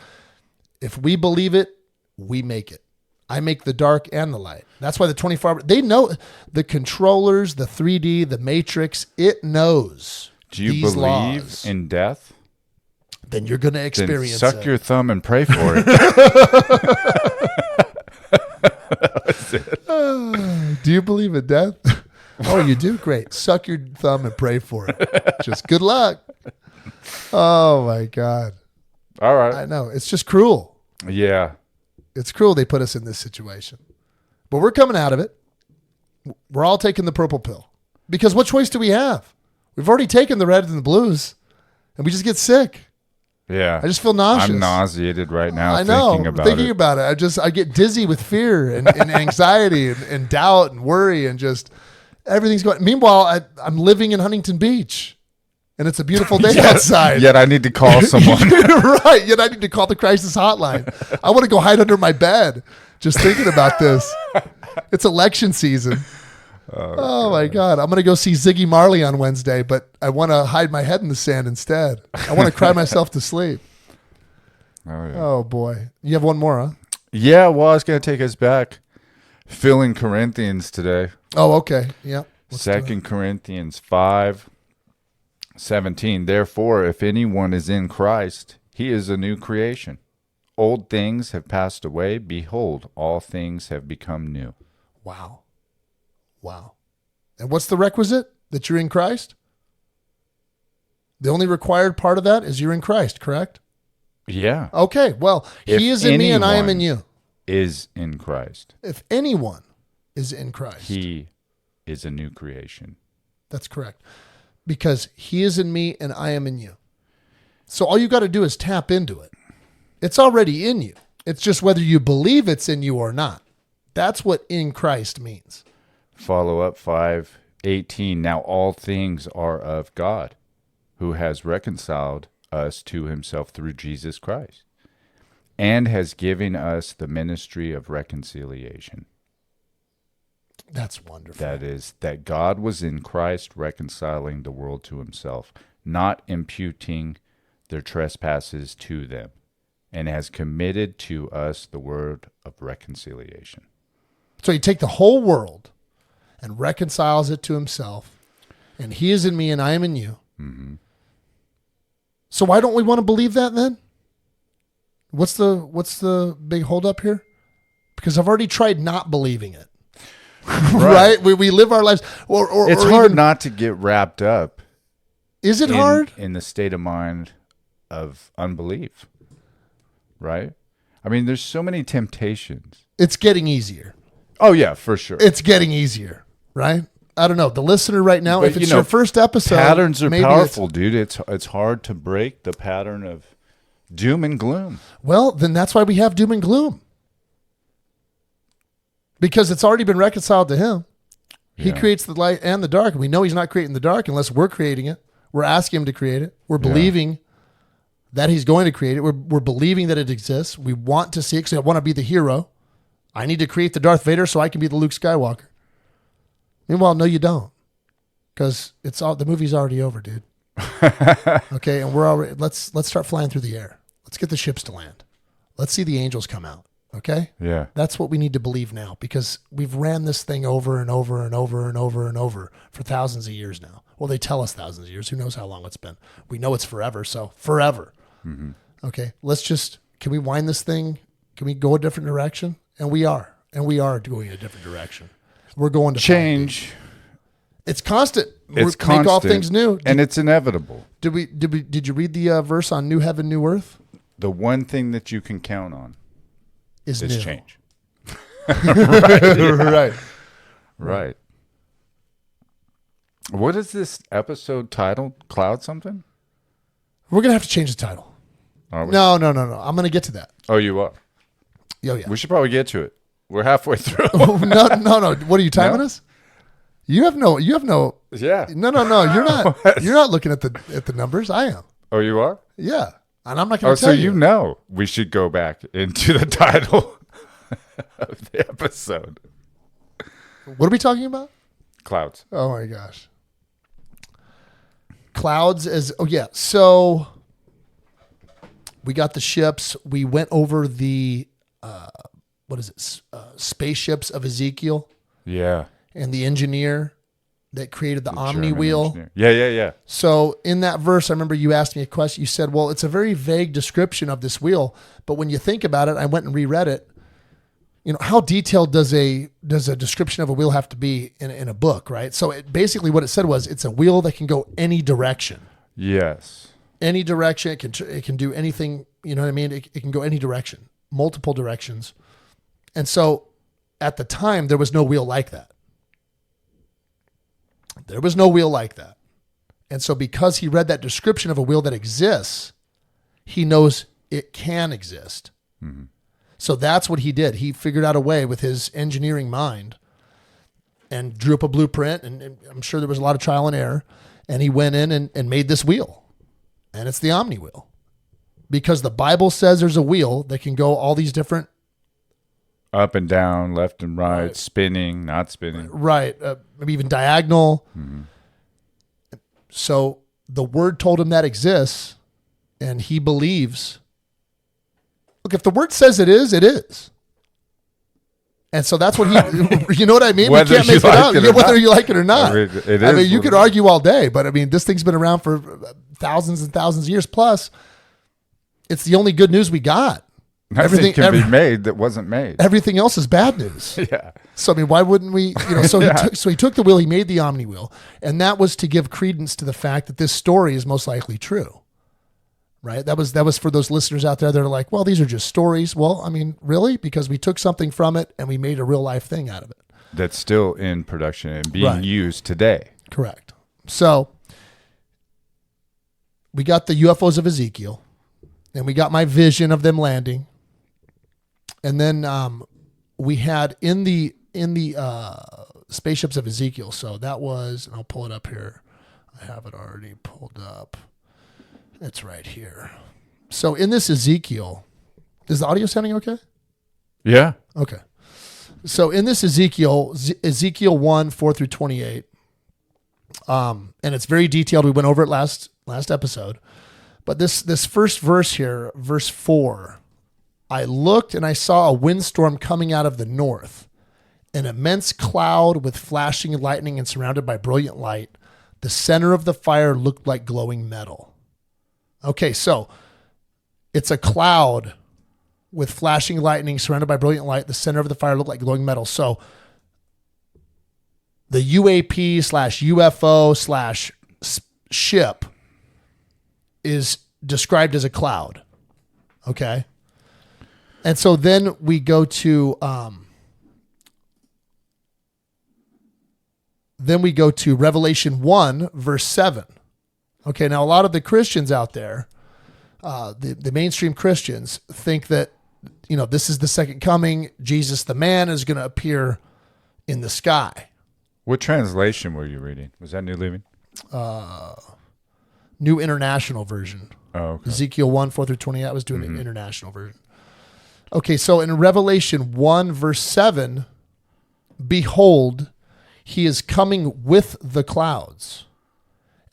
if we believe it, we make it. I make the dark and the light. That's why the 24-hour, they know the controllers, the 3D, the matrix, it knows. Do you these believe laws. in death? Then you're going to Then experience suck it. your thumb and pray for it. Do you believe in death? Oh, you do? Great. Suck your thumb and pray for it. Just good luck. Oh, my God. All right. I know. It's just cruel. Yeah. It's cruel they put us in this situation. But we're coming out of it. We're all taking the purple pill. Because what choice do we have? We've already taken the red and the blues, and we just get sick. Yeah. I just feel nauseous. I'm nauseated right now I know. thinking about it. I get dizzy with fear and anxiety and doubt and worry and just everything's going. Meanwhile, I'm living in Huntington Beach, and it's a beautiful day outside. Yet I need to call someone. Right. Yet I need to call the crisis hotline. I want to go hide under my bed just thinking about this. It's election season. Oh my God. I'm going to go see Ziggy Marley on Wednesday, but I want to hide my head in the sand instead. I want to cry myself to sleep. Oh, yeah. Oh boy. You have one more, huh? Yeah, well, I was going to take us back. Filling Corinthians today. Oh, okay. Yeah. Let's do it. 2 Corinthians 5:17. Therefore, if anyone is in Christ, he is a new creation. Old things have passed away. Behold, all things have become new. Wow. Wow. And what's the requisite? That you're in Christ? The only required part of that is you're in Christ, correct? Yeah. Okay. Well, he is in me and I am in you. Is in Christ. If anyone is in Christ, He is a new creation. that's correct. Because he is in me and I am in you. So all you got to do is tap into it. It's already in you. It's just whether you believe it's in you or not. That's what in Christ means. Follow up 5:18. Now all things are of God, who has reconciled us to himself through Jesus Christ, and has given us the ministry of reconciliation. That's wonderful. That is, that God was in Christ reconciling the world to himself, not imputing their trespasses to them, and has committed to us the word of reconciliation. So you take the whole world and reconciles it to himself, and he is in me and I am in you. Mm-hmm. So why don't we want to believe that then? What's the big holdup here? Because I've already tried not believing it. Right? We live our lives. It's hard not to get wrapped up. Is it hard? In the state of mind of unbelief. Right? I mean, there's so many temptations. It's getting easier. Oh, yeah, for sure. It's getting easier, right? I don't know. The listener right now, But, if it's your first episode, patterns are maybe powerful, dude. It's hard to break the pattern of doom and gloom. Well, then that's why we have doom and gloom. Because it's already been reconciled to him. He creates the light and the dark. And we know he's not creating the dark unless we're creating it. We're asking him to create it. We're believing that he's going to create it. We're believing that it exists. We want to see it because I want to be the hero. I need to create the Darth Vader so I can be the Luke Skywalker. Meanwhile, no, you don't. Because the movie's already over, dude. Okay, and we're already let's start flying through the air. Let's get the ships to land. Let's see the angels come out. Okay? Yeah. That's what we need to believe now because we've ran this thing over and over and over and over and over for thousands of years now. Well, they tell us thousands of years. Who knows how long it's been? We know it's forever, so forever. Mm-hmm. Okay, can we wind this thing? Can we go a different direction? And we are going a different direction. We're going to change. It's constant. It's constant. Make all things new. And it's inevitable. Did you read the verse on New Heaven, New Earth? The one thing that you can count on is new. Change. Right. Right. What is this episode titled? Cloud something? We're going to have to change the title. Are we? No. I'm going to get to that. Oh, you are? Oh, yeah. We should probably get to it. We're halfway through. No. What are you timing us? You have no. Yeah. No. You're not. You're not looking at the numbers. I am. Oh, you are? Yeah. And I'm not going to tell so you. you know we should go back into the title of the episode. What are we talking about? Clouds. Oh my gosh. Clouds So we got the ships. We went over the spaceships of Ezekiel. Yeah. And the engineer that created the Omni wheel. Engineer. Yeah. So in that verse, I remember you asked me a question. You said, well, it's a very vague description of this wheel, but when you think about it, I went and reread it. You know, how detailed does a description of a wheel have to be in a book, right? So basically what it said was it's a wheel that can go any direction. Yes. Any direction. It can do anything, You know what I mean? It can go any direction, multiple directions. And so at the time, there was no wheel like that. There was no wheel like that. And so because he read that description of a wheel that exists, he knows it can exist. Mm-hmm. So that's what he did. He figured out a way with his engineering mind and drew up a blueprint. And I'm sure there was a lot of trial and error. And he went in and made this wheel. And it's the Omni wheel. Because the Bible says there's a wheel that can go all these different... Up and down, left and right, spinning, not spinning. Right. Maybe even diagonal. Mm-hmm. So the word told him that exists, and he believes. Look, if the word says it is, it is. And so that's what he, you know what I mean? Whether we can't make it like up, it whether you like it or not. I mean, you could argue all day, but I mean, this thing's been around for thousands and thousands of years plus. It's the only good news we got. Everything can be made that wasn't made. Everything else is bad news. Yeah. So I mean, why wouldn't we? So he took the wheel. He made the Omni wheel, and that was to give credence to the fact that this story is most likely true. Right. That was for those listeners out there that are like, well, these are just stories. Well, I mean, really, because we took something from it and we made a real life thing out of it. That's still in production and being used today. Correct. So we got the UFOs of Ezekiel, and we got my vision of them landing. And then we had in the spaceships of Ezekiel. So that was, and I'll pull it up here. I have it already pulled up. It's right here. So in this Ezekiel, is the audio sounding okay? Yeah. Okay. So in this Ezekiel 1, 4 through 28, and it's very detailed. We went over it last episode. But this first verse here, verse 4, I looked and I saw a windstorm coming out of the north, an immense cloud with flashing lightning and surrounded by brilliant light. The center of the fire looked like glowing metal. Okay, so it's a cloud with flashing lightning surrounded by brilliant light. The center of the fire looked like glowing metal. So the UAP / UFO / ship is described as a cloud. Okay. And so then we go to Revelation 1, verse 7. Okay, now a lot of the Christians out there, the mainstream Christians, think that, this is the second coming. Jesus, the man, is going to appear in the sky. What translation were you reading? Was that New Living? New International Version. Oh, okay. Ezekiel 1, 4 through 28. I was doing the International Version. Okay, so in Revelation 1, verse 7, behold, he is coming with the clouds,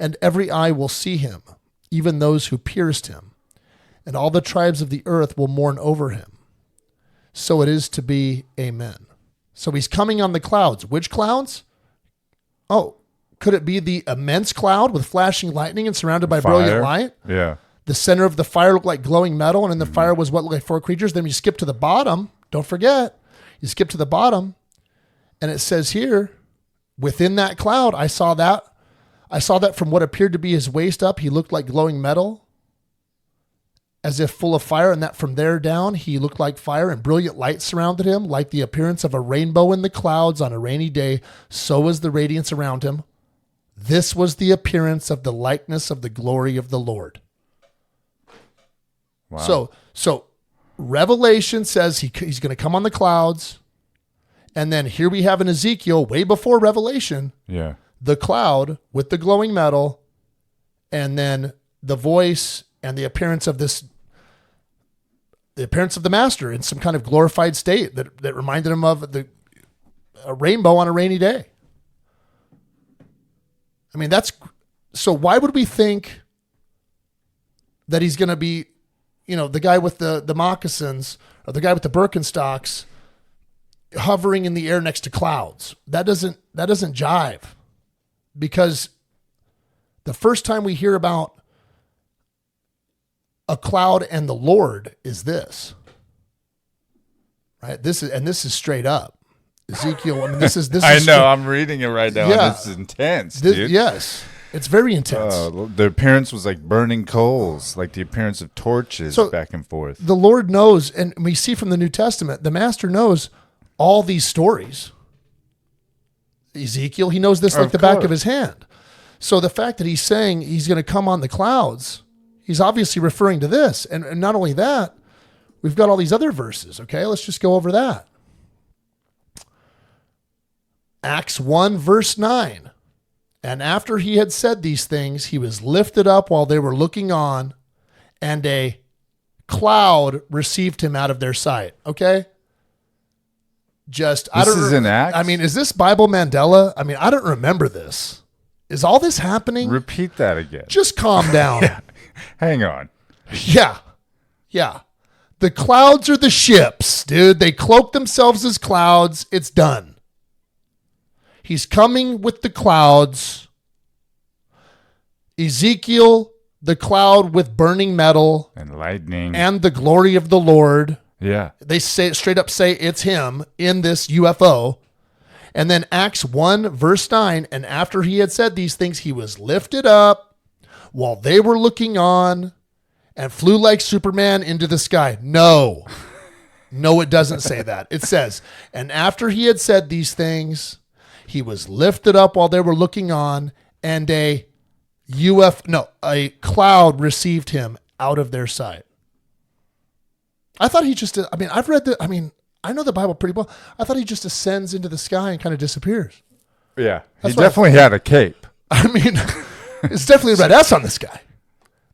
and every eye will see him, even those who pierced him, and all the tribes of the earth will mourn over him. So it is to be. Amen. So he's coming on the clouds. Which clouds? Oh, could it be the immense cloud with flashing lightning and surrounded by brilliant light? Yeah. The center of the fire looked like glowing metal, and in the fire was what looked like 4 creatures. Then you skip to the bottom. Don't forget. You skip to the bottom, and it says here, within that cloud, I saw that from what appeared to be his waist up, he looked like glowing metal, as if full of fire, and that from there down, he looked like fire, and brilliant light surrounded him, like the appearance of a rainbow in the clouds on a rainy day. So was the radiance around him. This was the appearance of the likeness of the glory of the Lord. Wow. So Revelation says he's going to come on the clouds. And then here we have in Ezekiel, way before Revelation, the cloud with the glowing metal, and then the voice and the appearance of the master in some kind of glorified state that reminded him of a rainbow on a rainy day. I mean, so why would we think that he's going to be, the guy with the moccasins or the guy with the Birkenstocks hovering in the air next to clouds? That doesn't jive, because the first time we hear about a cloud and the Lord is this, right? This is straight up Ezekiel. I mean, this is. I know. I'm reading it right now. Yeah, and this is intense, dude. Yes. It's very intense. The appearance was like burning coals, like the appearance of torches back and forth. The Lord knows, and we see from the New Testament, the Master knows all these stories. Ezekiel, he knows this like the back of his hand. So the fact that he's saying he's going to come on the clouds, he's obviously referring to this. And not only that, we've got all these other verses. Okay, let's just go over that. Acts 1, verse 9. And after he had said these things, he was lifted up while they were looking on, and a cloud received him out of their sight. Okay? This is in Acts? I mean, is this Bible Mandela? I mean, I don't remember this. Is all this happening? Repeat that again. Just calm down. Yeah. Hang on. Yeah. The clouds are the ships, dude. They cloak themselves as clouds. It's done. He's coming with the clouds. Ezekiel, the cloud with burning metal and lightning and the glory of the Lord. Yeah. They straight up say it's him in this UFO. And then Acts 1, verse 9, and after he had said these things, he was lifted up while they were looking on and flew like Superman into the sky. No, it doesn't say that. It says, and after he had said these things, he was lifted up while they were looking on, and a cloud received him out of their sight. I thought he just, I know the Bible pretty well. I thought he just ascends into the sky and kind of disappears. Yeah. He definitely had a cape. I mean, it's definitely a red S on this guy.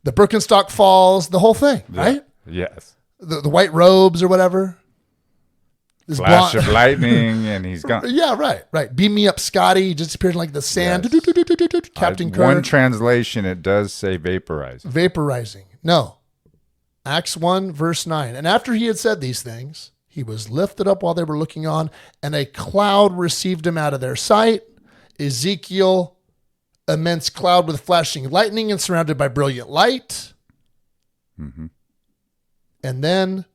The Birkenstock falls, the whole thing, right? Yes. The white robes or whatever. This flash of lightning, and he's gone. Yeah, right. Beam me up, Scotty. He just appeared in like the sand. Yes. Captain Kirk. One translation, it does say vaporizing. Vaporizing. No. Acts 1, verse 9. And after he had said these things, he was lifted up while they were looking on, and a cloud received him out of their sight. Ezekiel, immense cloud with flashing lightning and surrounded by brilliant light. Mm-hmm. And then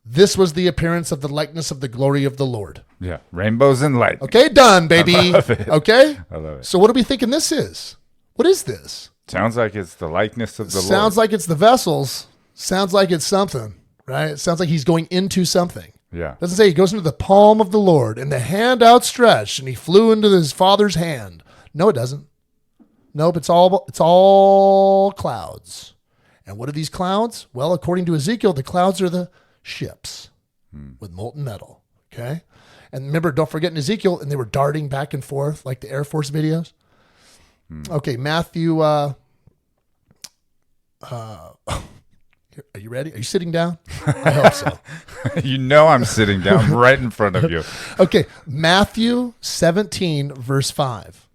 this was the appearance of the likeness of the glory of the Lord. Yeah, rainbows and light. Okay, done, baby. I love it. Okay? I love it. So what are we thinking this is? What is this? Sounds like it's the likeness of the Lord. Sounds like it's the vessels. Sounds like it's something, right? It sounds like he's going into something. Yeah. Doesn't say he goes into the palm of the Lord and the hand outstretched and he flew into his father's hand. No, it doesn't. Nope, it's all clouds. And what are these clouds? Well, according to Ezekiel, the clouds are the ships with molten metal. Okay. And remember, don't forget in Ezekiel, and they were darting back and forth like the Air Force videos. Okay. Matthew, are you ready? Are you sitting down? I hope so. You know I'm sitting down right in front of you. Okay. Matthew 17, verse 5.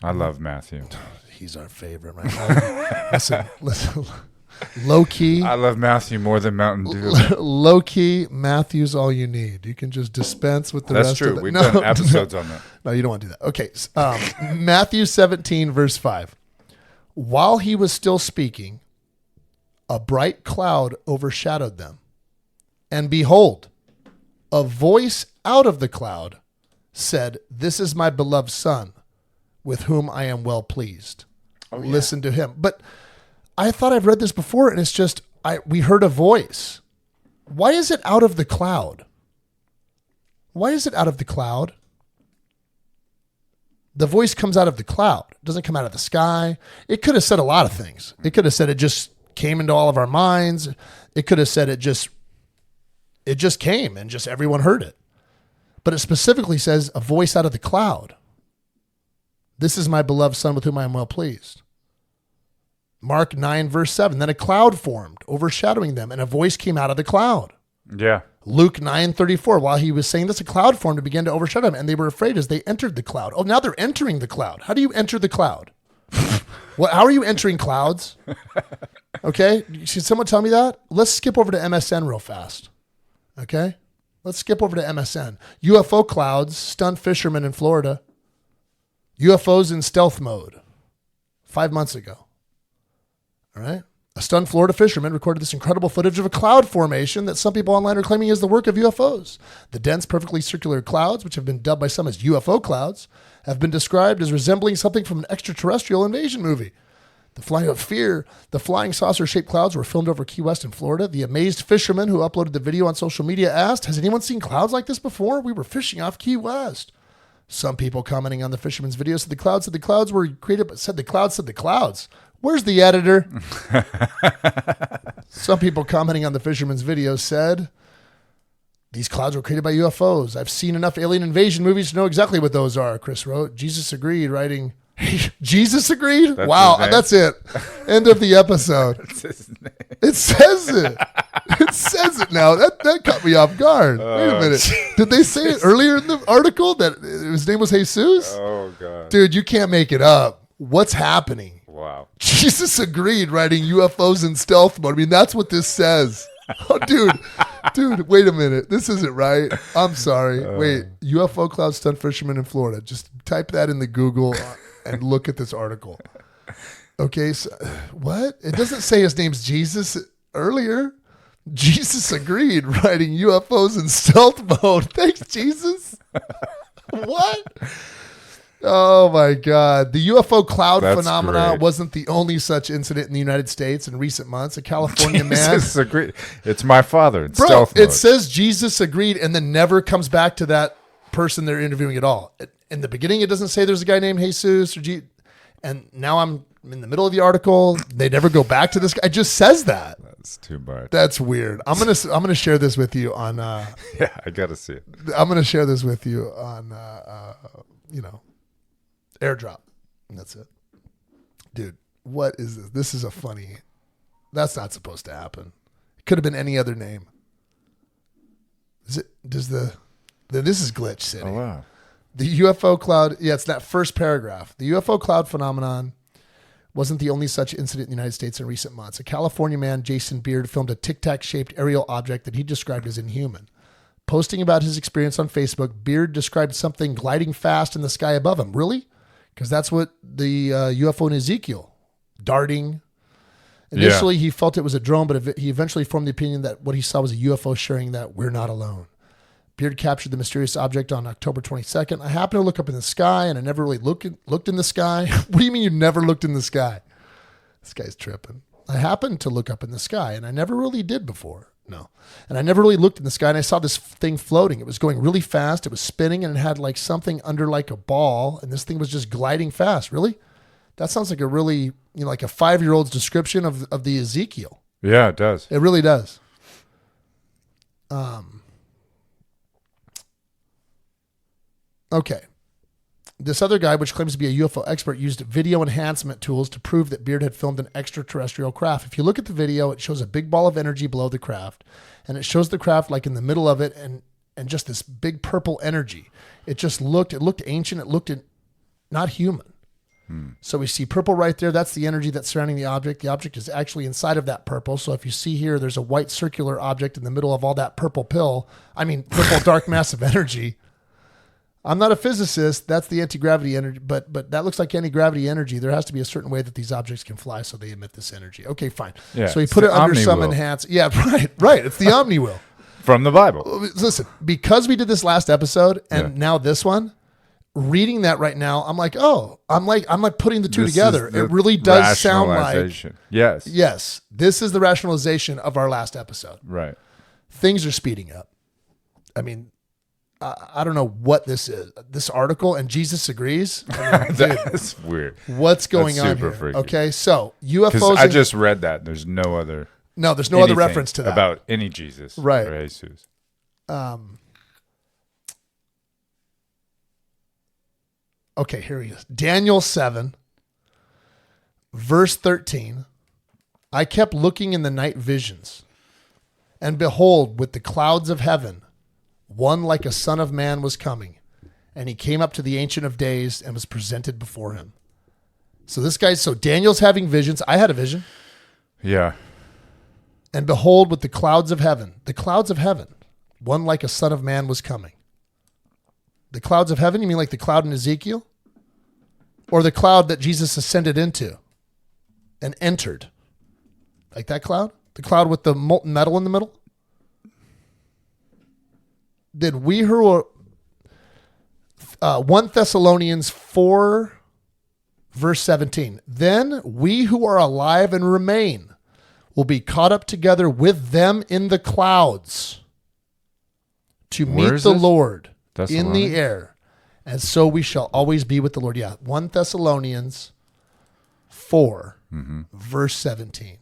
I love Matthew. He's our favorite right now. Listen. Low key. I love Matthew more than Mountain Dew. Low key, Matthew's all you need. You can just dispense with the rest of it. That's true. We've done episodes on that. No, you don't want to do that. Okay. Matthew 17, verse 5. While he was still speaking, a bright cloud overshadowed them. And behold, a voice out of the cloud said, "This is my beloved son, with whom I am well pleased." Oh, yeah. Listen to him. But I thought I've read this before, and it's just, we heard a voice. Why is it out of the cloud? Why is it out of the cloud? The voice comes out of the cloud. It doesn't come out of the sky. It could have said a lot of things. It could have said it just came into all of our minds. It could have said it just came and just everyone heard it. But it specifically says a voice out of the cloud. This is my beloved son with whom I am well pleased. Mark 9, verse 7. Then a cloud formed, overshadowing them, and a voice came out of the cloud. Yeah. Luke 9:34. While he was saying this, a cloud formed and began to overshadow them, and they were afraid as they entered the cloud. Oh, now they're entering the cloud. How do you enter the cloud? How are you entering clouds? Okay. Should someone tell me that? Let's skip over to MSN real fast. Okay. Let's skip over to MSN. UFO clouds, stunned fishermen in Florida. UFOs in stealth mode 5 months ago. All right. A stunned Florida fisherman recorded this incredible footage of a cloud formation that some people online are claiming is the work of UFOs. The dense, perfectly circular clouds, which have been dubbed by some as UFO clouds, have been described as resembling something from an extraterrestrial invasion movie. The flying saucer-shaped clouds were filmed over Key West in Florida. The amazed fisherman who uploaded the video on social media asked, "Has anyone seen clouds like this before? We were fishing off Key West." Some people commenting on the fisherman's video said the clouds were created, but said the clouds. Where's the editor? Some people commenting on the fisherman's video said, "These clouds were created by UFOs. I've seen enough alien invasion movies to know exactly what those are," Chris wrote. Jesus agreed, writing, Jesus agreed? Wow, that's it. End of the episode. That's his name. It says it. It says it now. That caught me off guard. Wait a minute. Did they say it earlier in the article that his name was Jesus? Oh, God. Dude, you can't make it up. What's happening? Wow. Jesus agreed, writing UFOs in stealth mode. I mean, that's what this says. Oh, dude, wait a minute. This isn't right. I'm sorry. Wait, UFO cloud stunt fisherman in Florida. Just type that in the Google and look at this article. Okay, so what? It doesn't say his name's Jesus earlier. Jesus agreed, writing UFOs in stealth mode. Thanks, Jesus. What? Oh, my God. The UFO cloud phenomena great. wasn't the only such incident in the United States in recent months. A California Jesus man. agreed. It's my father in Bro, stealth it mode. says Jesus agreed and then never comes back to that person they're interviewing at all. In the beginning, it doesn't say there's a guy named Jesus or and now I'm in the middle of the article. They never go back to this guy. It just says that. That's too much. That's weird. I'm gonna share this with you on. Yeah, I gotta see it. I'm gonna share this with you on. AirDrop. And that's it. Dude, what is this? This is a funny. That's not supposed to happen. It could have been any other name. This is Glitch City. Oh, wow. The UFO cloud, it's that first paragraph. The UFO cloud phenomenon wasn't the only such incident in the United States in recent months. A California man, Jason Beard, filmed a tic-tac-shaped aerial object that he described as inhuman. Posting about his experience on Facebook, Beard described something gliding fast in the sky above him. Really? Because that's what the UFO in Ezekiel, darting. Initially, he felt it was a drone, but he eventually formed the opinion that what he saw was a UFO sharing that we're not alone. Beard captured the mysterious object on October 22nd. I happened to look up in the sky, and I never really looked in the sky. What do you mean you never looked in the sky? This guy's tripping. I happened to look up in the sky, and I never really did before. No. And I never really looked in the sky, and I saw this thing floating. It was going really fast. It was spinning, and it had like something under like a ball, and this thing was just gliding fast. Really? That sounds like a really, like a 5-year-old's description of the Ezekiel. Yeah, it does. It really does. Okay. This other guy, which claims to be a UFO expert, used video enhancement tools to prove that Beard had filmed an extraterrestrial craft. If you look at the video, it shows a big ball of energy below the craft, and it shows the craft like in the middle of it, and just this big purple energy. It looked ancient. It looked not human. So we see purple right there. That's the energy that's surrounding the object. The object is actually inside of that purple. So if you see here, there's a white circular object in the middle of all that purple dark mass of energy. I'm not a physicist. That's the anti-gravity energy, but that looks like anti-gravity energy. There has to be a certain way that these objects can fly, so they emit this energy. Okay, fine. Yeah, so he put it under some enhance. Yeah, right. It's the Omni wheel from the Bible. Listen, because we did this last episode and now this one, reading that right now, I'm like, I'm putting the two together. It really does sound like yes. This is the rationalization of our last episode. Right. Things are speeding up. I mean, I don't know what this is. This article, and Jesus agrees. That's weird. What's going on here? Freaky. Okay, so UFOs. I just read that. There's no other. No, there's no other reference to that about any Jesus, right? Or Jesus. Okay, here he is. Daniel 7, verse 13. I kept looking in the night visions, and behold, with the clouds of heaven, one like a son of man was coming, and he came up to the Ancient of Days and was presented before him. So Daniel's having visions. I had a vision. Yeah. And behold, with the clouds of heaven, one like a son of man was coming. The clouds of heaven, you mean like the cloud in Ezekiel? Or the cloud that Jesus ascended into and entered? Like that cloud? The cloud with the molten metal in the middle? 1 Thessalonians 4, verse 17. Then we who are alive and remain will be caught up together with them in the clouds to meet the Lord in the air. And so we shall always be with the Lord. Yeah, 1 Thessalonians 4, verse 17.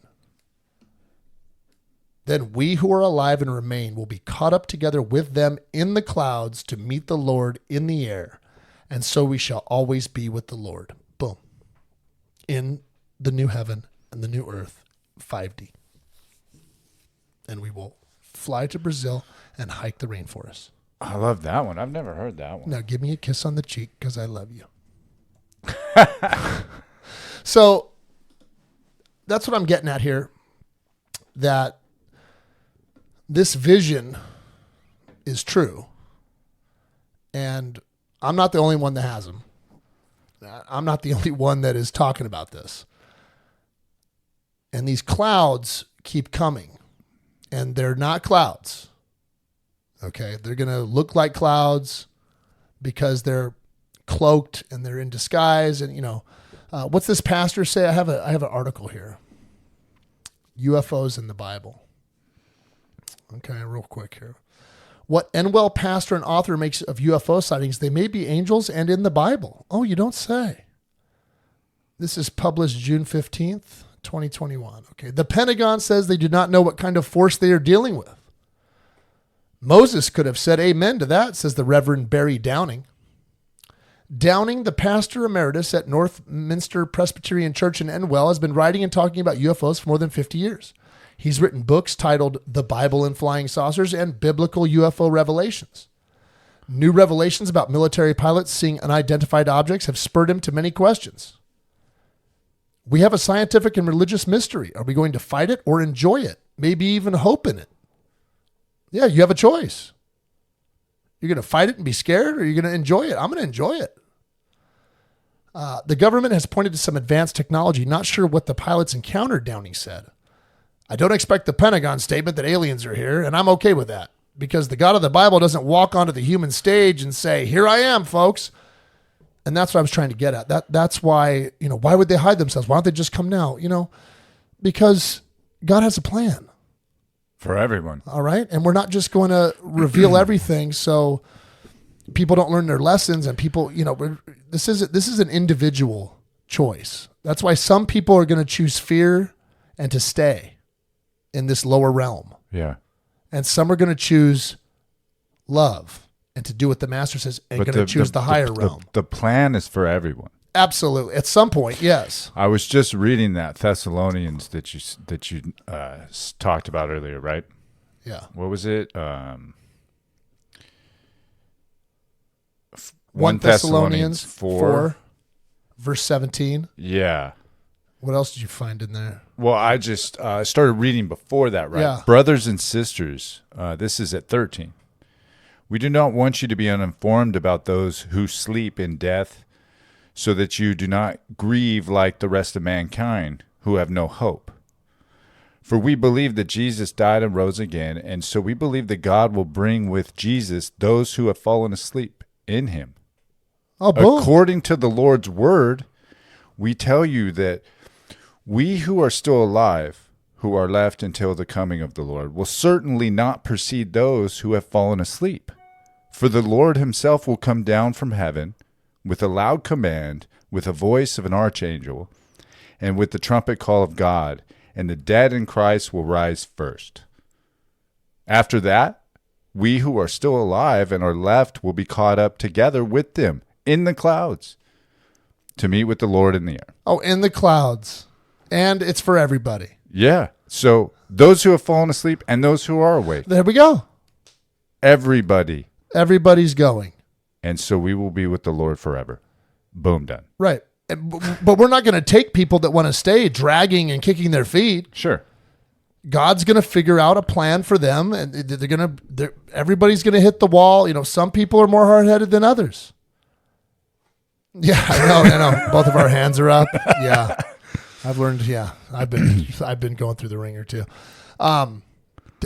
Then we who are alive and remain will be caught up together with them in the clouds to meet the Lord in the air. And so we shall always be with the Lord. Boom. In the new heaven and the new earth, 5D. And we will fly to Brazil and hike the rainforest. I love that one. I've never heard that one. Now give me a kiss on the cheek because I love you. So that's what I'm getting at here. That this vision is true. And I'm not the only one that has them. I'm not the only one that is talking about this. And these clouds keep coming. And they're not clouds. Okay? They're going to look like clouds because they're cloaked and they're in disguise. And, you know, what's this pastor say? I have an article here. UFOs in the Bible. Okay, real quick here. What Enwell pastor and author makes of UFO sightings, they may be angels and in the Bible. Oh, you don't say. This is published June 15th, 2021. Okay, the Pentagon says they do not know what kind of force they are dealing with. Moses could have said amen to that, says the Reverend Barry Downing. Downing, the pastor emeritus at Northminster Presbyterian Church in Enwell, has been writing and talking about UFOs for more than 50 years. He's written books titled The Bible and Flying Saucers and Biblical UFO Revelations. New revelations about military pilots seeing unidentified objects have spurred him to many questions. We have a scientific and religious mystery. Are we going to fight it or enjoy it? Maybe even hope in it? Yeah, you have a choice. You're going to fight it and be scared, or you're going to enjoy it? I'm going to enjoy it. The government has pointed to some advanced technology. Not sure what the pilots encountered, Downing said. I don't expect the Pentagon statement that aliens are here, and I'm okay with that because the God of the Bible doesn't walk onto the human stage and say, here I am, folks. And that's what I was trying to get at. That's why, you know, why would they hide themselves? Why don't they just come now? You know, because God has a plan. For everyone. All right. And we're not just going to reveal everything so people don't learn their lessons and people, you know, this is an individual choice. That's why some people are going to choose fear and to stay in this lower realm. Yeah. And some are going to choose love and to do what the master says and going to choose the higher realm. The plan is for everyone. Absolutely. At some point, yes. I was just reading that Thessalonians that you talked about earlier, right? Yeah. What was it? 1 Thessalonians 4, verse 17. Yeah. What else did you find in there? Well, I just started reading before that, right? Yeah. Brothers and sisters, this is at 13. We do not want you to be uninformed about those who sleep in death, so that you do not grieve like the rest of mankind who have no hope. For we believe that Jesus died and rose again, and so we believe that God will bring with Jesus those who have fallen asleep in him. Oh, boom. According to the Lord's word, we tell you that we who are still alive, who are left until the coming of the Lord, will certainly not precede those who have fallen asleep. For the Lord himself will come down from heaven with a loud command, with a voice of an archangel, and with the trumpet call of God, and the dead in Christ will rise first. After that, we who are still alive and are left will be caught up together with them in the clouds to meet with the Lord in the air. Oh, in the clouds. And it's for everybody. Yeah. So those who have fallen asleep and those who are awake. There we go. Everybody. Everybody's going. And so we will be with the Lord forever. Boom, done. Right. But we're not going to take people that want to stay dragging and kicking their feet. Sure. God's going to figure out a plan for them, and everybody's going to hit the wall. You know, some people are more hard-headed than others. Yeah, I know. Both of our hands are up. Yeah. I've learned, yeah. I've been going through the ringer too.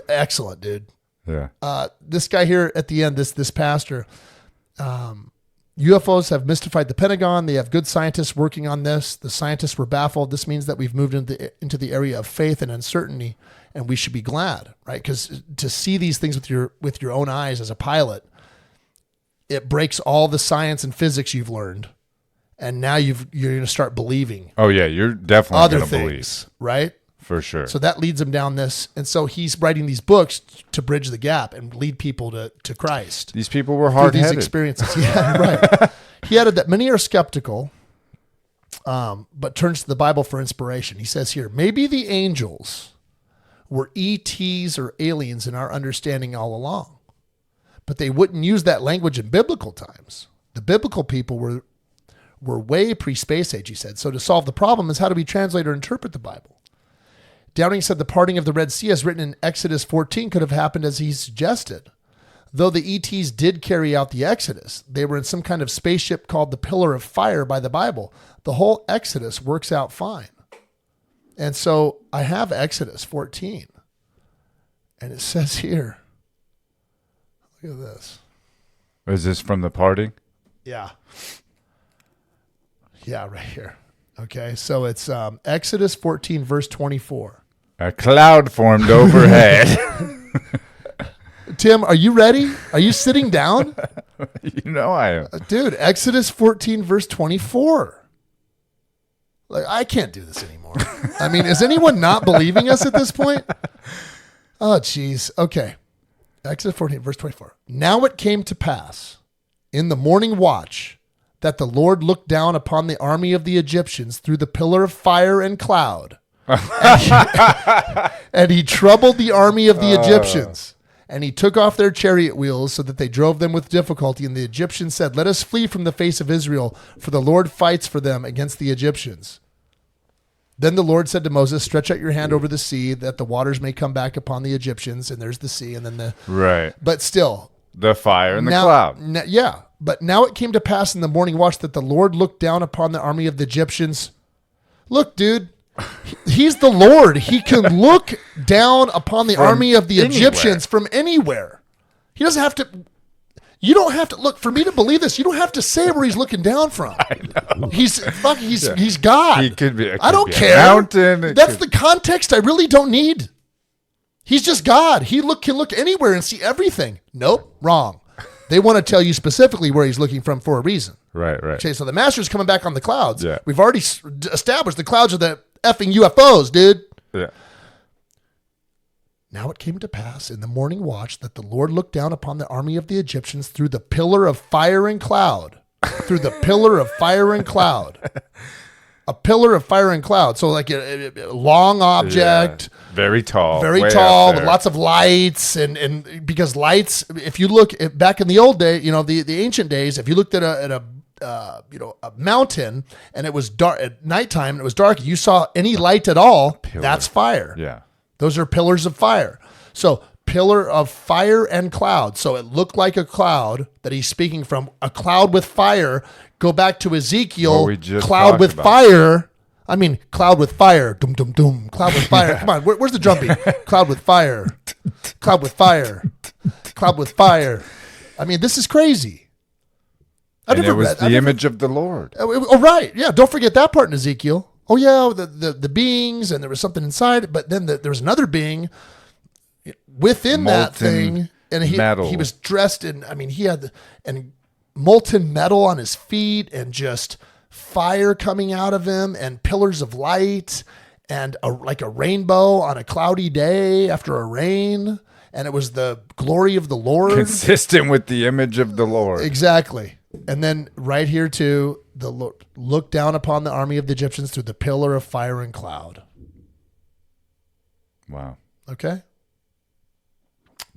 Excellent, dude. Yeah. This guy here at the end, this pastor, UFOs have mystified the Pentagon. They have good scientists working on this. The scientists were baffled. This means that we've moved into the area of faith and uncertainty, and we should be glad, right? Because to see these things with your own eyes as a pilot, it breaks all the science and physics you've learned, and now you're going to start believing. Oh yeah, you're definitely other going to things, believe, right? for sure. So that leads him down this, and so he's writing these books to bridge the gap and lead people to Christ. These people were Through these hard-headed. experiences. Yeah, right. He added that many are skeptical, but turns to the Bible for inspiration. He says here, maybe the angels were ETs or aliens in our understanding all along, but they wouldn't use that language in biblical times. The biblical people were way pre-space age, he said. So to solve the problem is how do we translate or interpret the Bible? Downing said the parting of the Red Sea as written in Exodus 14 could have happened as he suggested. Though the ETs did carry out the Exodus, they were in some kind of spaceship called the Pillar of Fire by the Bible. The whole Exodus works out fine. And so I have Exodus 14. And it says here, look at this. Is this from the parting? Yeah. Yeah, right here. Okay, so it's Exodus 14, verse 24. A cloud formed overhead. Tim, are you ready? Are you sitting down? You know I am. Dude, Exodus 14, verse 24. Like, I can't do this anymore. I mean, is anyone not believing us at this point? Oh, geez. Okay. Exodus 14, verse 24. Now it came to pass in the morning watch that the Lord looked down upon the army of the Egyptians through the pillar of fire and cloud. And he troubled the army of the Egyptians. And he took off their chariot wheels so that they drove them with difficulty. And the Egyptians said, let us flee from the face of Israel, for the Lord fights for them against the Egyptians. Then the Lord said to Moses, stretch out your hand over the sea that the waters may come back upon the Egyptians. And there's the sea. And then Right. but still. The fire and the cloud. Yeah. But now it came to pass in the morning watch that the Lord looked down upon the army of the Egyptians. Look, dude. He's the Lord. He can look down upon the army of the Egyptians from anywhere. He doesn't have to. You don't have to look for me to believe this. You don't have to say where he's looking down from. I know. He's God. He could be. I don't care. Mountain. That's the context I really don't need. He's just God. He can look anywhere and see everything. Nope, wrong. They want to tell you specifically where he's looking from for a reason. Right. Okay, so the master's coming back on the clouds. Yeah. We've already established the clouds are the effing UFOs, dude. Yeah. Now it came to pass in the morning watch that the Lord looked down upon the army of the Egyptians through the pillar of fire and cloud. Through the pillar of fire and cloud. A pillar of fire and cloud. So like a long object. Yeah. Very tall. Very way tall up with there. lots of lights. And because lights, if you look back in the old day, the ancient days, if you looked at a mountain and it was dark at nighttime and it was dark, you saw any light at all, that's fire. Yeah. Those are pillars of fire. So pillar of fire and cloud. So it looked like a cloud that he's speaking from, a cloud with fire. Go back to Ezekiel, What we just cloud talked with about. fire. I mean, cloud with fire. Dum, dum, dum. Cloud with fire. Come on. Where's the drum beat? Cloud with fire. Cloud with fire. Cloud with fire. I mean, this is crazy. And it was the image of the Lord. Oh, right. Yeah. Don't forget that part in Ezekiel. Oh, yeah. The beings, and there was something inside, but then there was another being within that thing. And he was dressed in, I mean, he had molten metal on his feet and just fire coming out of him and pillars of light and like a rainbow on a cloudy day after a rain. And it was the glory of the Lord. Consistent with the image of the Lord. Exactly. And then right here too, the Lord looked down upon the army of the Egyptians through the pillar of fire and cloud. Wow. Okay.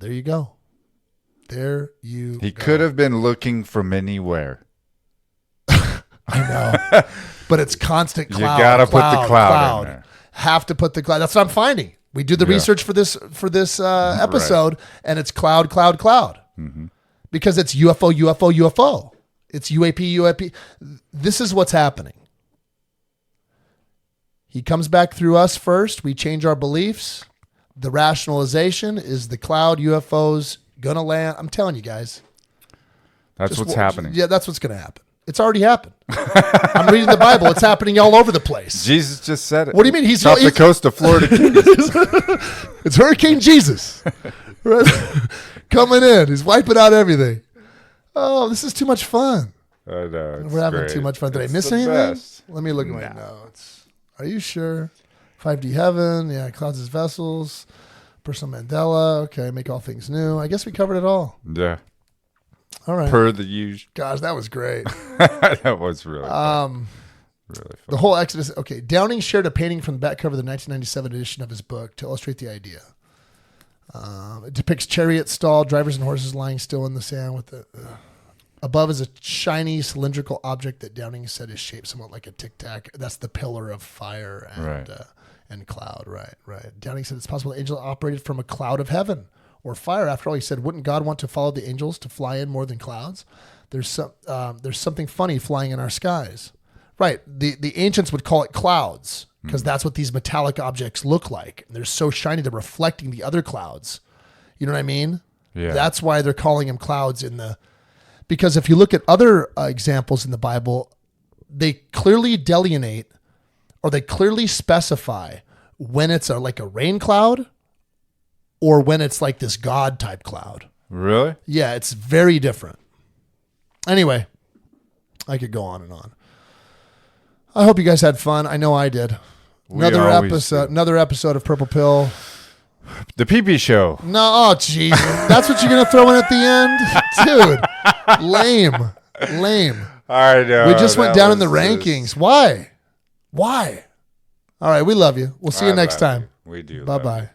There you go. He could have been looking from anywhere. I know. But it's constant cloud. You got to put the cloud in there. Have to put the cloud. That's what I'm finding. We do the research for this episode, and it's cloud. Mm-hmm. Because it's UFO. It's UAP. This is what's happening. He comes back through us first. We change our beliefs. The rationalization is the cloud, UFOs, gonna land. I'm telling you guys. That's what's happening. Yeah, that's what's going to happen. It's already happened. I'm reading the Bible. It's happening all over the place. Jesus just said it. What do you mean? He's off the coast of Florida. It's Hurricane Jesus. Right? Coming in. He's wiping out everything. Oh, this is too much fun. I know. We're having too much fun. Did I miss anything? Best. Let me look at my notes. Are you sure? 5D heaven. Yeah, clouds as vessels. Personal Mandela. Okay, make all things new. I guess we covered it all. Yeah. All right. Per the usual. Gosh, that was great. That was really fun. Really fun. The whole Exodus. Okay, Downing shared a painting from the back cover of the 1997 edition of his book to illustrate the idea. It depicts chariot stall, drivers and horses lying still in the sand with the... above is a shiny cylindrical object that Downing said is shaped somewhat like a tic-tac. That's the pillar of fire and cloud. Right. Downing said it's possible the angel operated from a cloud of heaven or fire. After all, he said, wouldn't God want to follow the angels to fly in more than clouds? There's something funny flying in our skies. Right. The ancients would call it clouds because that's what these metallic objects look like. And they're so shiny, they're reflecting the other clouds. You know what I mean? Yeah. That's why they're calling them clouds because if you look at other examples in the Bible, they clearly delineate or they clearly specify when it's like a rain cloud or when it's like this God type cloud. Really? Yeah, it's very different. Anyway, I could go on and on. I hope you guys had fun. I know I did. Another episode of Purple Pill. The PP show. No, oh jeez. That's what you're going to throw in at the end? Dude, lame. I know. We just went down in the rankings. Why? All right, we love you. We'll see you next time. We do. Bye-bye.